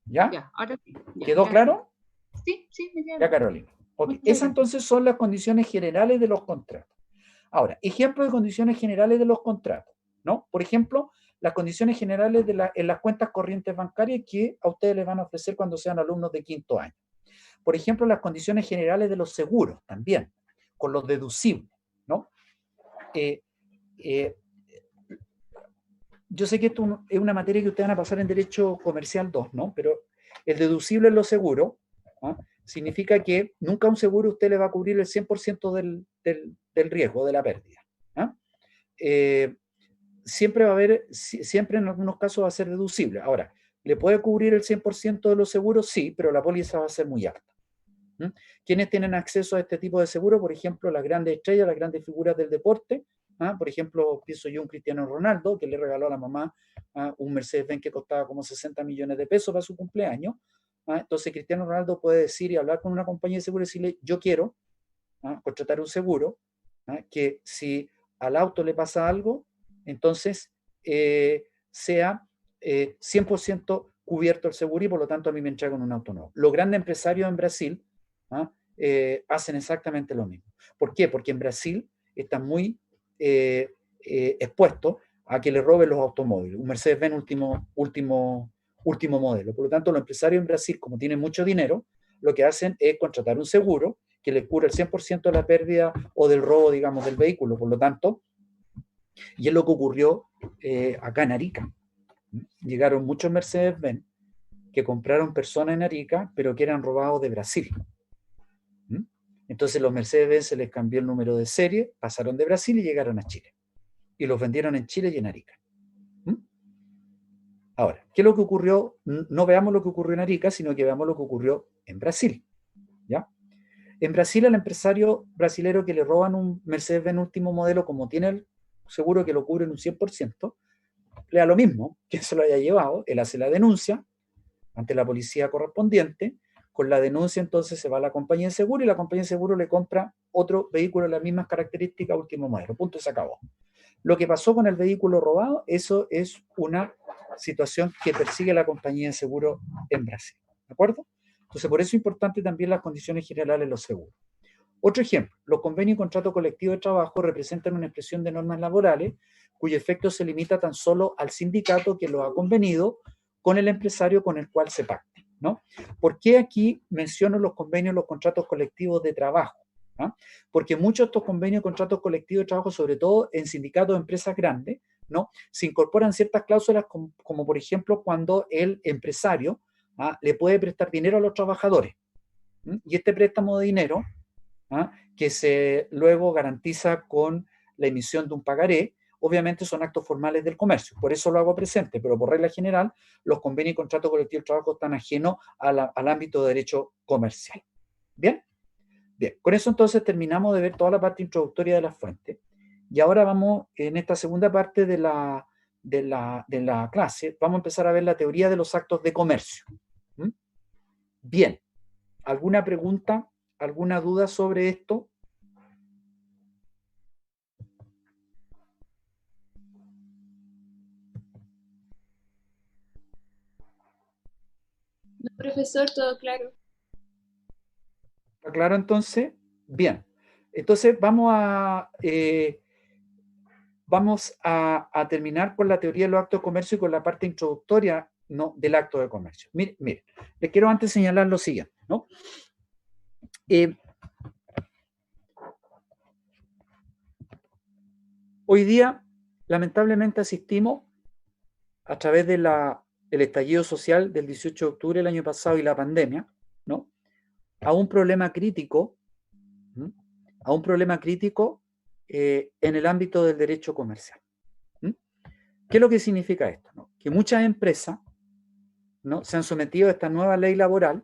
¿Ya? Ya, ahora sí. Ya, ¿Quedó claro? Sí, me queda Ya, claro. Carolina. Okay. Esas entonces son las condiciones generales de los contratos. Ahora, ejemplo de condiciones generales de los contratos, ¿no? Por ejemplo, las condiciones generales en las cuentas corrientes bancarias que a ustedes les van a ofrecer cuando sean alumnos de quinto año. Por ejemplo, las condiciones generales de los seguros también, con los deducibles, ¿no? Yo sé que esto es una materia que ustedes van a pasar en Derecho Comercial 2, ¿no? Pero el deducible en los seguros, ¿no? Significa que nunca un seguro usted le va a cubrir el 100% del riesgo, de la pérdida, ¿no? Siempre va a haber, siempre en algunos casos va a ser deducible. Ahora, ¿le puede cubrir el 100% de los seguros? Sí, pero la póliza va a ser muy alta. ¿Quiénes tienen acceso a este tipo de seguro? Por ejemplo, las grandes estrellas, las grandes figuras del deporte. Por ejemplo, pienso yo un Cristiano Ronaldo, que le regaló a la mamá un Mercedes-Benz que costaba como 60 millones de pesos para su cumpleaños. Entonces, Cristiano Ronaldo puede decir y hablar con una compañía de seguro y decirle, yo quiero contratar un seguro que si al auto le pasa algo, entonces sea 100% cubierto el seguro y por lo tanto a mí me entregan un auto nuevo. Los grandes empresarios en Brasil hacen exactamente lo mismo. ¿Por qué? Porque en Brasil están muy expuestos a que le roben los automóviles. Un Mercedes-Benz último modelo. Por lo tanto, los empresarios en Brasil, como tienen mucho dinero, lo que hacen es contratar un seguro que les cubra el 100% de la pérdida o del robo, digamos, del vehículo. Por lo tanto, y es lo que ocurrió acá en Arica. Llegaron muchos Mercedes-Benz que compraron personas en Arica, pero que eran robados de Brasil. Entonces los Mercedes-Benz se les cambió el número de serie, pasaron de Brasil y llegaron a Chile. Y los vendieron en Chile y en Arica. Ahora, ¿qué es lo que ocurrió? No veamos lo que ocurrió en Arica, sino que veamos lo que ocurrió en Brasil. ¿Ya? En Brasil, al empresario brasilero que le roban un Mercedes-Benz último modelo, como tiene el seguro que lo cubre en un 100%, le da lo mismo que se lo haya llevado, él hace la denuncia ante la policía correspondiente. Con la denuncia entonces se va a la compañía de seguro y la compañía de seguro le compra otro vehículo de las mismas características último modelo. Punto, se acabó. Lo que pasó con el vehículo robado, eso es una situación que persigue la compañía de seguro en Brasil. ¿De acuerdo? Entonces, por eso es importante también las condiciones generales de los seguros. Otro ejemplo, los convenios y contratos colectivos de trabajo representan una expresión de normas laborales cuyo efecto se limita tan solo al sindicato que lo ha convenido con el empresario con el cual se pacta, ¿no? ¿Por qué aquí menciono los convenios y los contratos colectivos de trabajo? ¿no? Porque muchos de estos convenios y contratos colectivos de trabajo, sobre todo en sindicatos de empresas grandes, ¿no? Se incorporan ciertas cláusulas como por ejemplo cuando el empresario le puede prestar dinero a los trabajadores. Y este préstamo de dinero, que se luego garantiza con la emisión de un pagaré, obviamente son actos formales del comercio. Por eso lo hago presente, pero por regla general, los convenios y contratos colectivos de trabajo están ajenos al ámbito de derecho comercial. ¿Bien? Bien, con eso entonces terminamos de ver toda la parte introductoria de las fuentes. Y ahora vamos, en esta segunda parte de la clase, vamos a empezar a ver la teoría de los actos de comercio. Bien, ¿alguna pregunta, alguna duda sobre esto? No, profesor, todo claro. ¿Está claro entonces? Bien. Entonces vamos a terminar con la teoría de los actos de comercio y con la parte introductoria ¿no?, del acto de comercio. Mire, les quiero antes señalar lo siguiente, ¿no? Hoy día, lamentablemente, asistimos a través del estallido social del 18 de octubre del año pasado y la pandemia, ¿no?, a un problema crítico, ¿no?, a un problema crítico en el ámbito del derecho comercial. ¿No? ¿Qué es lo que significa esto? ¿No? Que muchas empresas, ¿no?, se han sometido a esta nueva ley laboral,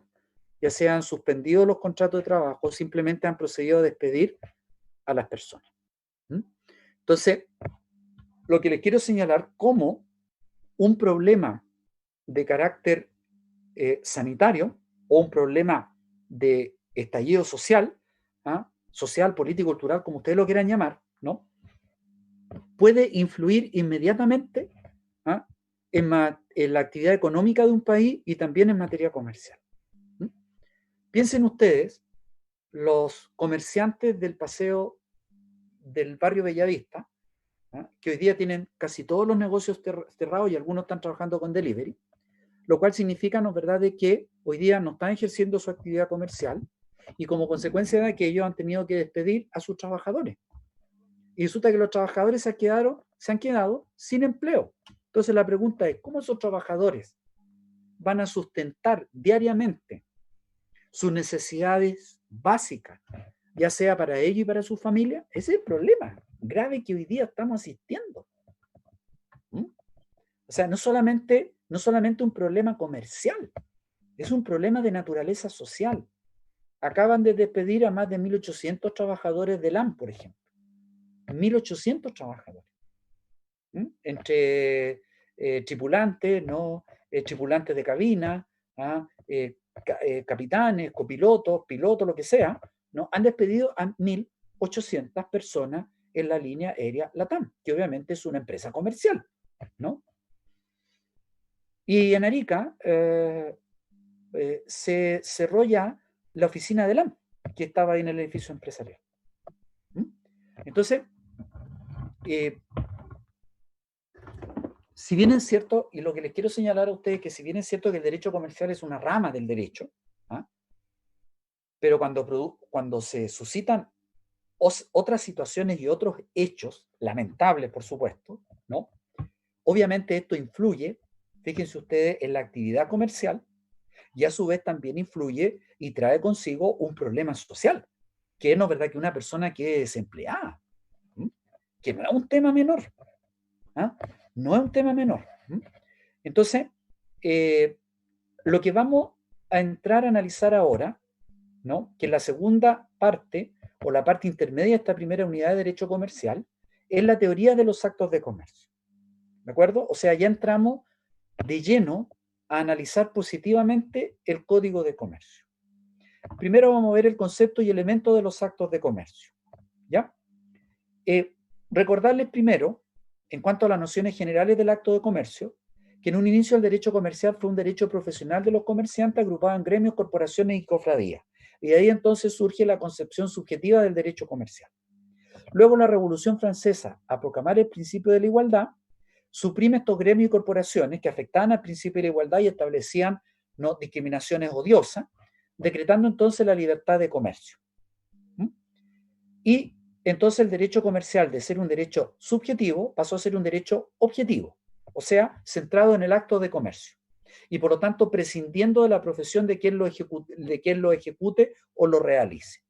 ya se han suspendido los contratos de trabajo o simplemente han procedido a despedir a las personas. ¿No? Entonces, lo que les quiero señalar como un problema de carácter sanitario o un problema de estallido social, social, político, cultural, como ustedes lo quieran llamar, ¿no?, puede influir inmediatamente en la actividad económica de un país y también en materia comercial. Piensen ustedes, los comerciantes del paseo del barrio Bellavista, que hoy día tienen casi todos los negocios cerrados y algunos están trabajando con delivery, lo cual significa, ¿no es verdad?, de que hoy día no están ejerciendo su actividad comercial y como consecuencia de que ellos han tenido que despedir a sus trabajadores. Y resulta que los trabajadores se han quedado sin empleo. Entonces la pregunta es, ¿cómo esos trabajadores van a sustentar diariamente sus necesidades básicas, ya sea para ellos y para su familia? Ese es el problema grave que hoy día estamos asistiendo. O sea, no solamente un problema comercial, es un problema de naturaleza social. Acaban de despedir a más de 1.800 trabajadores del LAM, por ejemplo. 1.800 trabajadores. Entre tripulantes, ¿no?, tripulantes de cabina, capitanes, copilotos, pilotos, lo que sea, ¿no?, han despedido a 1.800 personas en la línea aérea LATAM, que obviamente es una empresa comercial, ¿no? Y en Arica se cerró ya la oficina de LAM, que estaba ahí en el edificio empresarial. Entonces, si bien es cierto, y lo que les quiero señalar a ustedes, que si bien es cierto que el derecho comercial es una rama del derecho, pero cuando se suscitan otras situaciones y otros hechos, lamentables por supuesto, ¿no?, obviamente esto influye, fíjense ustedes, en la actividad comercial y a su vez también influye y trae consigo un problema social, que no es verdad que una persona quede desempleada, que no es un tema menor. No es un tema menor. Entonces, lo que vamos a entrar a analizar ahora, ¿no?, que la segunda parte o la parte intermedia de esta primera unidad de derecho comercial es la teoría de los actos de comercio. ¿De acuerdo? O sea, ya entramos de lleno a analizar positivamente el Código de Comercio. Primero vamos a ver el concepto y elementos de los actos de comercio. ¿Ya? Recordarles primero, en cuanto a las nociones generales del acto de comercio, que en un inicio el derecho comercial fue un derecho profesional de los comerciantes agrupado en gremios, corporaciones y cofradías. Y de ahí entonces surge la concepción subjetiva del derecho comercial. Luego la Revolución Francesa, a proclamar el principio de la igualdad, suprime estos gremios y corporaciones que afectaban al principio de la igualdad y establecían no discriminaciones odiosas, decretando entonces la libertad de comercio. Y entonces el derecho comercial, de ser un derecho subjetivo, pasó a ser un derecho objetivo, o sea, centrado en el acto de comercio, y por lo tanto prescindiendo de la profesión de quien lo ejecute o lo realice.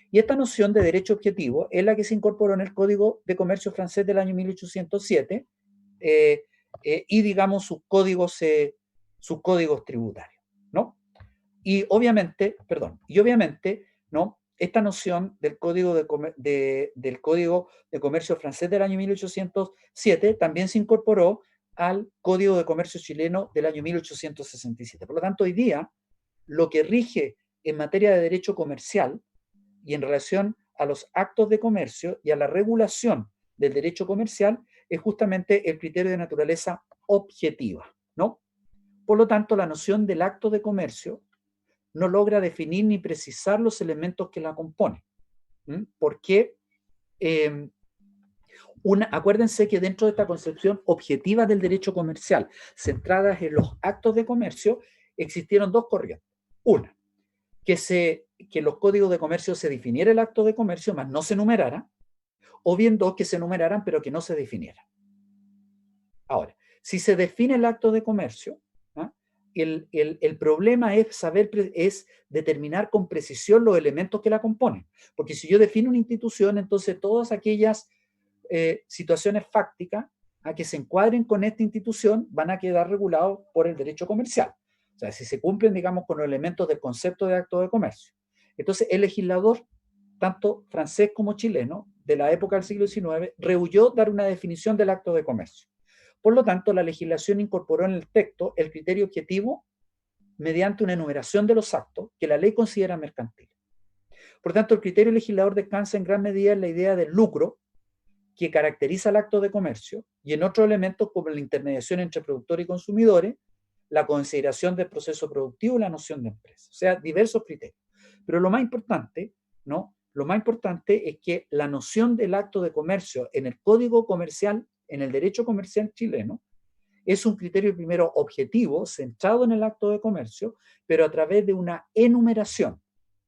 Y esta noción de derecho objetivo es la que se incorporó en el Código de Comercio francés del año 1807 y, digamos, sus códigos tributarios, ¿no? Y obviamente, ¿no?, esta noción del Código de Comercio francés del año 1807 también se incorporó al Código de Comercio chileno del año 1867. Por lo tanto, hoy día, lo que rige en materia de derecho comercial y en relación a los actos de comercio y a la regulación del derecho comercial es justamente el criterio de naturaleza objetiva, ¿no? Por lo tanto, la noción del acto de comercio no logra definir ni precisar los elementos que la componen. ¿Por qué? Acuérdense que dentro de esta concepción objetiva del derecho comercial, centradas en los actos de comercio, existieron dos corrientes. Una, que en los códigos de comercio se definiera el acto de comercio, más no se numerara, o bien dos, que se numeraran, pero que no se definiera. Ahora, si se define el acto de comercio, ¿ah? el problema es determinar con precisión los elementos que la componen. Porque si yo defino una institución, entonces todas aquellas situaciones fácticas a que se encuadren con esta institución van a quedar regulados por el derecho comercial. O sea, si se cumplen, digamos, con los elementos del concepto de acto de comercio. Entonces, el legislador, tanto francés como chileno, de la época del siglo XIX, rehuyó dar una definición del acto de comercio. Por lo tanto, la legislación incorporó en el texto el criterio objetivo mediante una enumeración de los actos que la ley considera mercantiles. Por tanto, el criterio legislador descansa en gran medida en la idea del lucro que caracteriza el acto de comercio y en otros elementos como la intermediación entre productores y consumidores, la consideración del proceso productivo y la noción de empresa. O sea, diversos criterios. Pero lo más importante, ¿no? Lo más importante es que la noción del acto de comercio en el Código Comercial, en el derecho comercial chileno, es un criterio primero objetivo, centrado en el acto de comercio, pero a través de una enumeración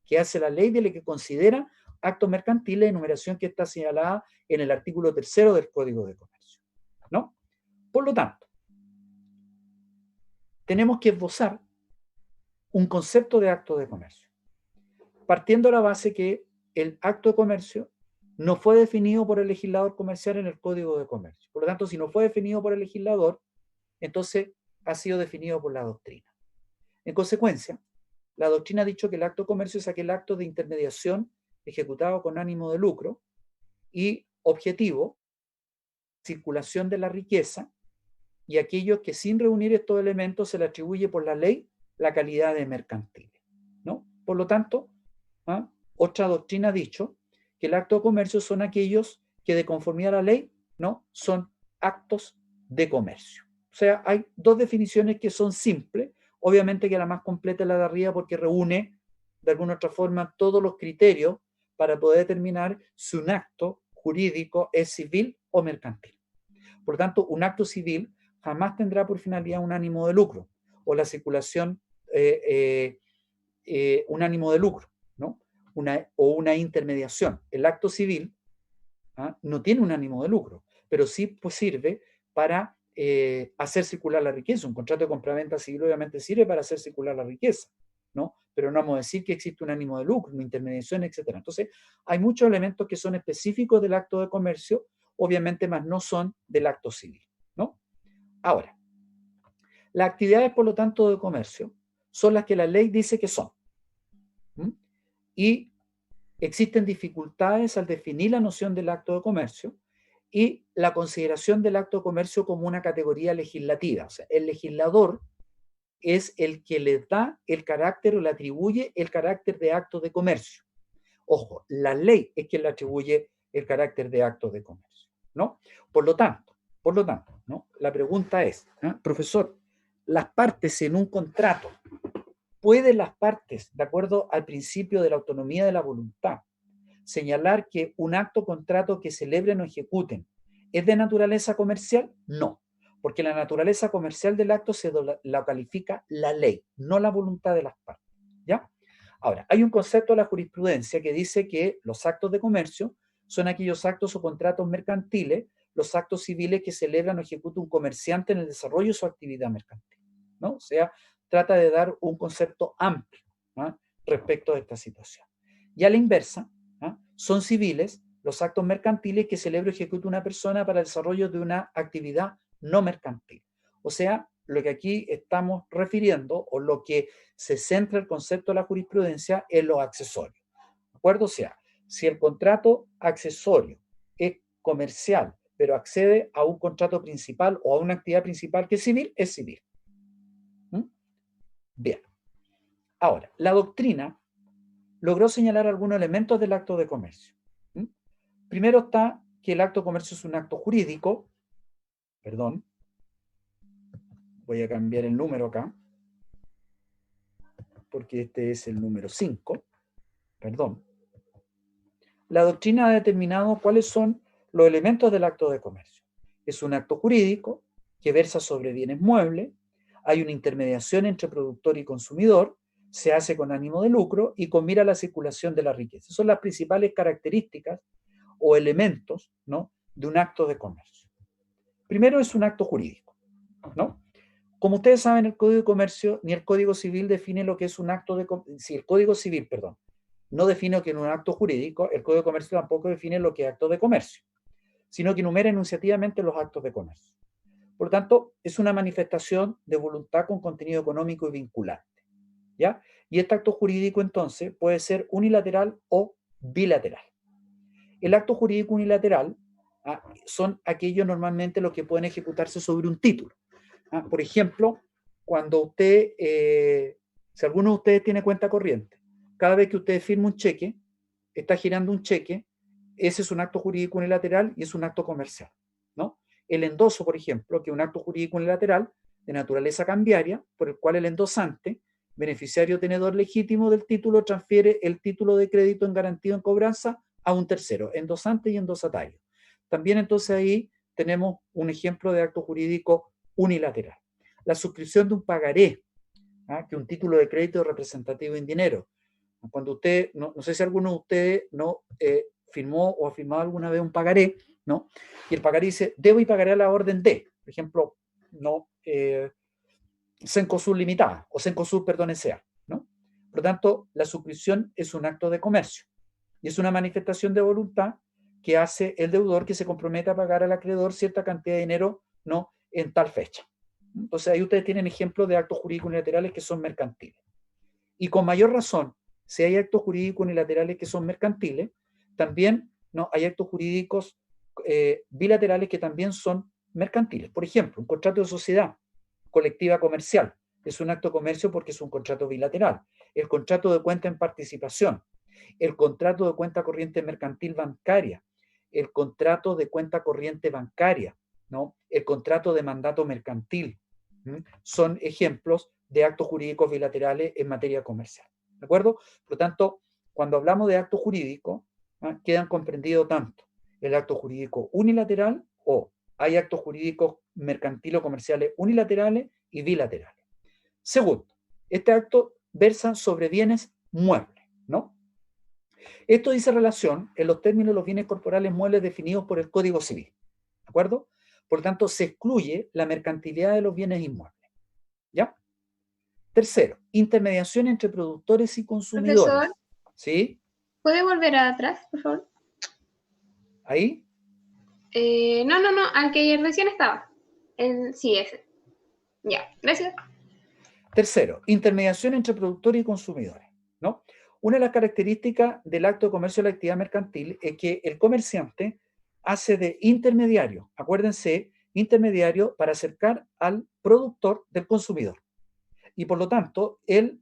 que hace la ley de lo que considera actos mercantiles, enumeración que está señalada en el artículo 3 del Código de Comercio, ¿no? Por lo tanto, tenemos que esbozar un concepto de acto de comercio, partiendo de la base que el acto de comercio no fue definido por el legislador comercial en el Código de Comercio. Por lo tanto, si no fue definido por el legislador, entonces ha sido definido por la doctrina. En consecuencia, la doctrina ha dicho que el acto de comercio es aquel acto de intermediación ejecutado con ánimo de lucro y objetivo, circulación de la riqueza, y aquellos que sin reunir estos elementos se le atribuye por la ley la calidad de mercantil, ¿no? Por lo tanto, otra doctrina ha dicho que el acto de comercio son aquellos que de conformidad a la ley, ¿no? Son actos de comercio. O sea, hay dos definiciones que son simples, obviamente que la más completa es la de arriba porque reúne de alguna otra forma todos los criterios para poder determinar si un acto jurídico es civil o mercantil. Por lo tanto, un acto civil jamás tendrá por finalidad un ánimo de lucro o la circulación, un ánimo de lucro, ¿no? O una intermediación. El acto civil no tiene un ánimo de lucro, pero sí pues, sirve para hacer circular la riqueza. Un contrato de compraventa civil obviamente sirve para hacer circular la riqueza, ¿no? Pero no vamos a decir que existe un ánimo de lucro, una intermediación, etc. Entonces, hay muchos elementos que son específicos del acto de comercio, obviamente más no son del acto civil, ¿no? Ahora, las actividades, por lo tanto, de comercio son las que la ley dice que son. Y existen dificultades al definir la noción del acto de comercio y la consideración del acto de comercio como una categoría legislativa. O sea, el legislador es el que le da el carácter o le atribuye el carácter de acto de comercio. Ojo, la ley es quien le atribuye el carácter de acto de comercio, ¿no? Por lo tanto, ¿no? La pregunta es, profesor, las partes en un contrato, ¿pueden las partes, de acuerdo al principio de la autonomía de la voluntad, señalar que un acto contrato que celebren o ejecuten es de naturaleza comercial? No, porque la naturaleza comercial del acto la califica la ley, no la voluntad de las partes, ¿ya? Ahora, hay un concepto de la jurisprudencia que dice que los actos de comercio son aquellos actos o contratos mercantiles, los actos civiles que celebran o ejecuta un comerciante en el desarrollo de su actividad mercantil, ¿no? O sea, trata de dar un concepto amplio, ¿no? Respecto a esta situación. Y a la inversa, ¿no? Son civiles los actos mercantiles que celebra o ejecuta una persona para el desarrollo de una actividad no mercantil. O sea, lo que aquí estamos refiriendo o lo que se centra el concepto de la jurisprudencia es los accesorios. ¿De acuerdo? O sea, si el contrato accesorio es comercial, pero accede a un contrato principal o a una actividad principal que es civil, es civil. Bien. Ahora, la doctrina logró señalar algunos elementos del acto de comercio. Primero está que el acto de comercio es un acto jurídico. Perdón. Voy a cambiar el número acá, porque este es el número 5. Perdón. La doctrina ha determinado cuáles son los elementos del acto de comercio. Es un acto jurídico que versa sobre bienes muebles, hay una intermediación entre productor y consumidor, se hace con ánimo de lucro y con mira a la circulación de la riqueza. Esas son las principales características o elementos, ¿no?, de un acto de comercio. Primero, es un acto jurídico, ¿no? Como ustedes saben, el Código de Comercio ni el Código Civil define lo que es un acto de comercio. Si el Código Civil, perdón, no define lo que es un acto jurídico, el Código de Comercio tampoco define lo que es acto de comercio, sino que enumera enunciativamente los actos de comercio. Por lo tanto, es una manifestación de voluntad con contenido económico y vinculante, ¿ya? Y este acto jurídico, entonces, puede ser unilateral o bilateral. El acto jurídico unilateral son aquellos normalmente los que pueden ejecutarse sobre un título. Por ejemplo, cuando usted, si alguno de ustedes tiene cuenta corriente, cada vez que usted firma un cheque, está girando un cheque, ese es un acto jurídico unilateral y es un acto comercial, ¿no? El endoso, por ejemplo, que es un acto jurídico unilateral de naturaleza cambiaria, por el cual el endosante, beneficiario tenedor legítimo del título, transfiere el título de crédito en garantía en cobranza a un tercero, endosante y endosatario. También entonces ahí tenemos un ejemplo de acto jurídico unilateral. La suscripción de un pagaré, que es un título de crédito representativo en dinero. Cuando usted, no sé si alguno de ustedes no firmó o ha firmado alguna vez un pagaré, ¿no? Y el pagaré dice, debo y pagaré a la orden de, por ejemplo, no, Cencosud Limitada, o Cencosud, perdón, S.A., ¿no? Por lo tanto, la suscripción es un acto de comercio y es una manifestación de voluntad que hace el deudor que se compromete a pagar al acreedor cierta cantidad de dinero, ¿no?, en tal fecha. Entonces ahí ustedes tienen ejemplos de actos jurídicos unilaterales que son mercantiles. Y con mayor razón, si hay actos jurídicos unilaterales que son mercantiles, también, ¿no?, hay actos jurídicos bilaterales que también son mercantiles. Por ejemplo, un contrato de sociedad colectiva comercial es un acto de comercio porque es un contrato bilateral. El contrato de cuenta en participación, el contrato de cuenta corriente mercantil bancaria, el contrato de cuenta corriente bancaria, ¿no?, el contrato de mandato mercantil, son ejemplos de actos jurídicos bilaterales en materia comercial. ¿De acuerdo? Por lo tanto, cuando hablamos de acto jurídico, quedan comprendidos tanto el acto jurídico unilateral o hay actos jurídicos mercantiles o comerciales unilaterales y bilaterales. Segundo, este acto versa sobre bienes muebles, ¿no? Esto dice relación en los términos de los bienes corporales muebles definidos por el Código Civil, ¿de acuerdo? Por tanto, se excluye la mercantilidad de los bienes inmuebles, ¿ya? Tercero, intermediación entre productores y consumidores. Profesor, ¿sí? ¿puede volver atrás, por favor? ¿Ahí? No, al que recién estaba. Sí, ese. Ya, gracias. Tercero, intermediación entre productores y consumidores, ¿no? Una de las características del acto de comercio de la actividad mercantil es que el comerciante hace de intermediario, acuérdense, intermediario para acercar al productor del consumidor. Y por lo tanto, él,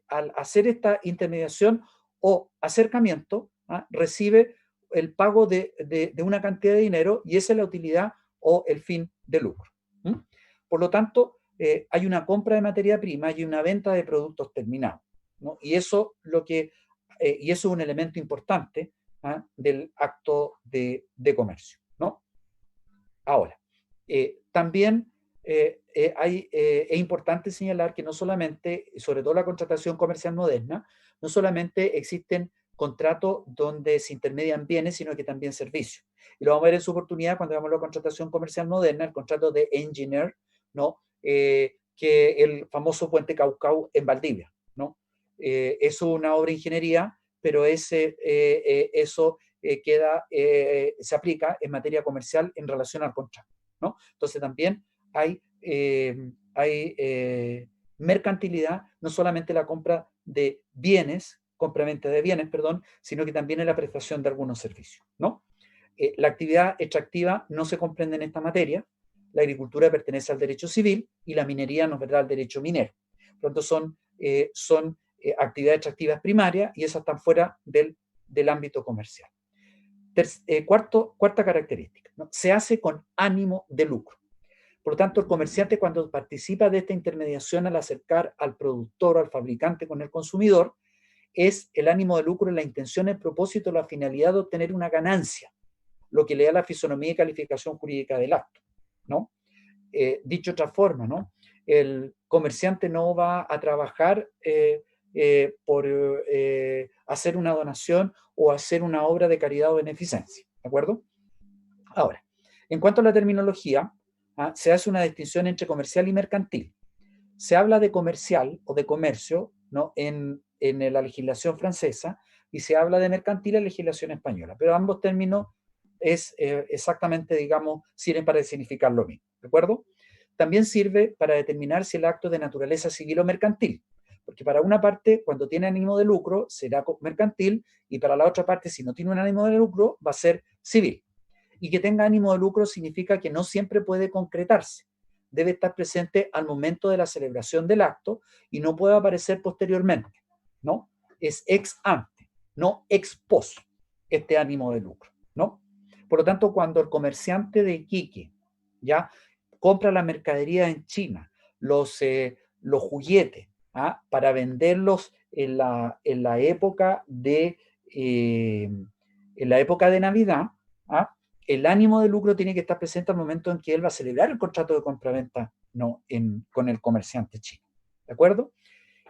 al hacer esta intermediación o acercamiento, recibe el pago de una cantidad de dinero y esa es la utilidad o el fin de lucro. Por lo tanto, hay una compra de materia prima y una venta de productos terminados, ¿no? Y eso, y eso es un elemento importante del acto de comercio, ¿no? Ahora, también es importante señalar que no solamente, sobre todo la contratación comercial moderna, no solamente existen contratos donde se intermedian bienes, sino que también servicios. Y lo vamos a ver en su oportunidad cuando veamos la contratación comercial moderna, el contrato de engineer, ¿no? Que el famoso puente Caucau en Valdivia, ¿no? Es una obra de ingeniería, pero eso se aplica en materia comercial en relación al contrato, ¿no? Entonces también hay mercantilidad, no solamente la compra de bienes, compra-venta de bienes, perdón, sino que también en la prestación de algunos servicios, ¿no? La actividad extractiva no se comprende en esta materia, la agricultura pertenece al derecho civil y la minería nos verá al derecho minero. Por lo tanto, son actividades extractivas primarias y esas están fuera del ámbito comercial. Cuarta característica, ¿no? Se hace con ánimo de lucro. Por lo tanto, el comerciante cuando participa de esta intermediación al acercar al productor o al fabricante con el consumidor, es el ánimo de lucro, la intención, el propósito, la finalidad de obtener una ganancia lo que le da la fisonomía y calificación jurídica del acto, ¿no? Dicho de otra forma, ¿no? El comerciante no va a trabajar por hacer una donación o hacer una obra de caridad o beneficencia, ¿de acuerdo? Ahora, en cuanto a la terminología, se hace una distinción entre comercial y mercantil. Se habla de comercial o de comercio, ¿no? en la legislación francesa, y se habla de mercantil en la legislación española, pero ambos términos es exactamente, digamos, sirven para significar lo mismo, ¿de acuerdo? También sirve para determinar si el acto es de naturaleza civil o mercantil, porque para una parte, cuando tiene ánimo de lucro, será mercantil, y para la otra parte, si no tiene un ánimo de lucro, va a ser civil. Y que tenga ánimo de lucro significa que no siempre puede concretarse. Debe estar presente al momento de la celebración del acto y no puede aparecer posteriormente, ¿no? Es ex ante, no ex post, este ánimo de lucro, ¿no? Por lo tanto, cuando el comerciante de Iquique ya compra la mercadería en China, los juguetes, para venderlos en la época de Navidad, el ánimo de lucro tiene que estar presente al momento en que él va a celebrar el contrato de compraventa, no con el comerciante chino, ¿de acuerdo?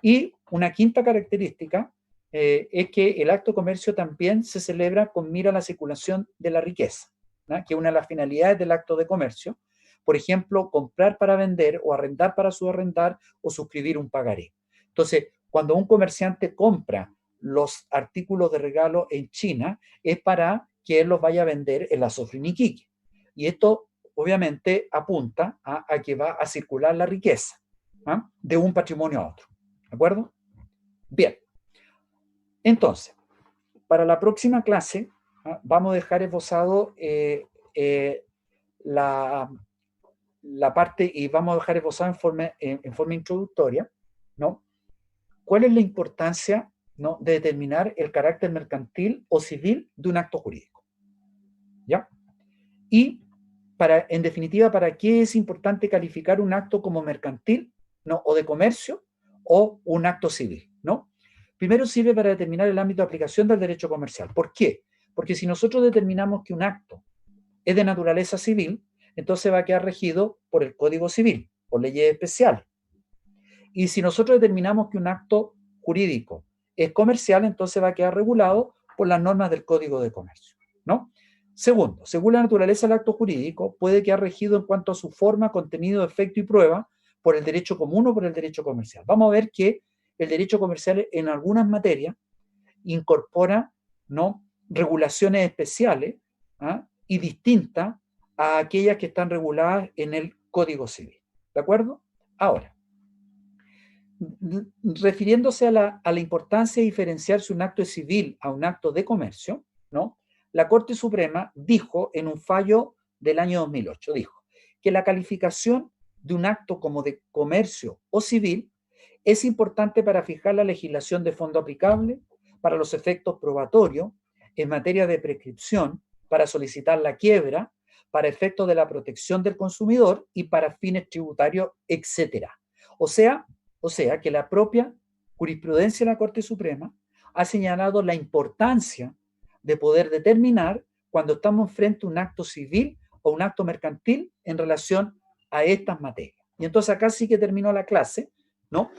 Y una quinta característica es que el acto de comercio también se celebra con mira a la circulación de la riqueza, ¿no? Que es una de las finalidades del acto de comercio. Por ejemplo, comprar para vender o arrendar para subarrendar o suscribir un pagaré. Entonces, cuando un comerciante compra los artículos de regalo en China, es para que él los vaya a vender en la Sofrin Iquique. Y esto, obviamente, apunta a que va a circular la riqueza de un patrimonio a otro. ¿De acuerdo? Bien. Entonces, para la próxima clase, vamos a dejar esbozado la parte, y vamos a dejar esbozado en forma introductoria, ¿no? ¿Cuál es la importancia, ¿no?, de determinar el carácter mercantil o civil de un acto jurídico? ¿Ya? Y, en definitiva, ¿para qué es importante calificar un acto como mercantil, ¿no?, o de comercio, o un acto civil, ¿no? Primero sirve para determinar el ámbito de aplicación del derecho comercial. ¿Por qué? Porque si nosotros determinamos que un acto es de naturaleza civil, entonces va a quedar regido por el Código Civil, por leyes especiales. Y si nosotros determinamos que un acto jurídico es comercial, entonces va a quedar regulado por las normas del Código de Comercio, ¿no? Segundo, según la naturaleza del acto jurídico, puede quedar regido en cuanto a su forma, contenido, efecto y prueba por el derecho común o por el derecho comercial. Vamos a ver que el derecho comercial en algunas materias incorpora, ¿no?, regulaciones especiales y distintas a aquellas que están reguladas en el Código Civil. ¿De acuerdo? Ahora, refiriéndose a la importancia de diferenciar si un acto es civil a un acto de comercio, ¿no?, la Corte Suprema dijo en un fallo del año 2008, dijo que la calificación de un acto como de comercio o civil es importante para fijar la legislación de fondo aplicable, para los efectos probatorios, en materia de prescripción, para solicitar la quiebra, para efectos de la protección del consumidor y para fines tributarios, etc. O sea que la propia jurisprudencia de la Corte Suprema ha señalado la importancia de poder determinar cuando estamos frente a un acto civil o un acto mercantil en relación a estas materias. Y entonces acá sí que terminó la clase, ¿no?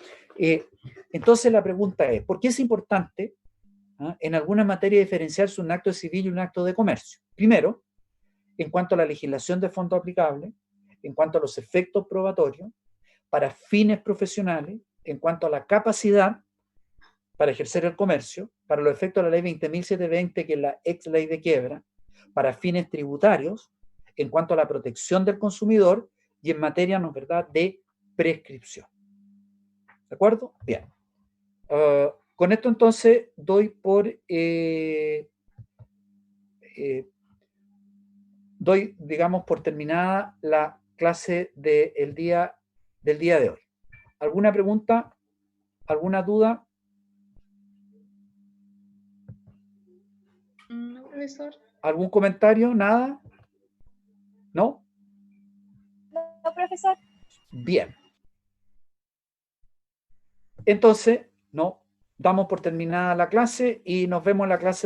Entonces la pregunta es, ¿por qué es importante en alguna materia diferenciarse un acto civil y un acto de comercio? Primero, en cuanto a la legislación de fondo aplicable, en cuanto a los efectos probatorios, para fines profesionales, en cuanto a la capacidad para ejercer el comercio, para los efectos de la ley 20.720, que es la ex ley de quiebra, para fines tributarios, en cuanto a la protección del consumidor y en materia, ¿no es verdad?, de prescripción. ¿De acuerdo? Bien. Con esto entonces doy digamos, por terminada la clase del día de hoy. ¿Alguna pregunta? ¿Alguna duda? No, profesor. ¿Algún comentario? ¿Nada? ¿No? No, profesor. Bien. Entonces, no, damos por terminada la clase y nos vemos en la clase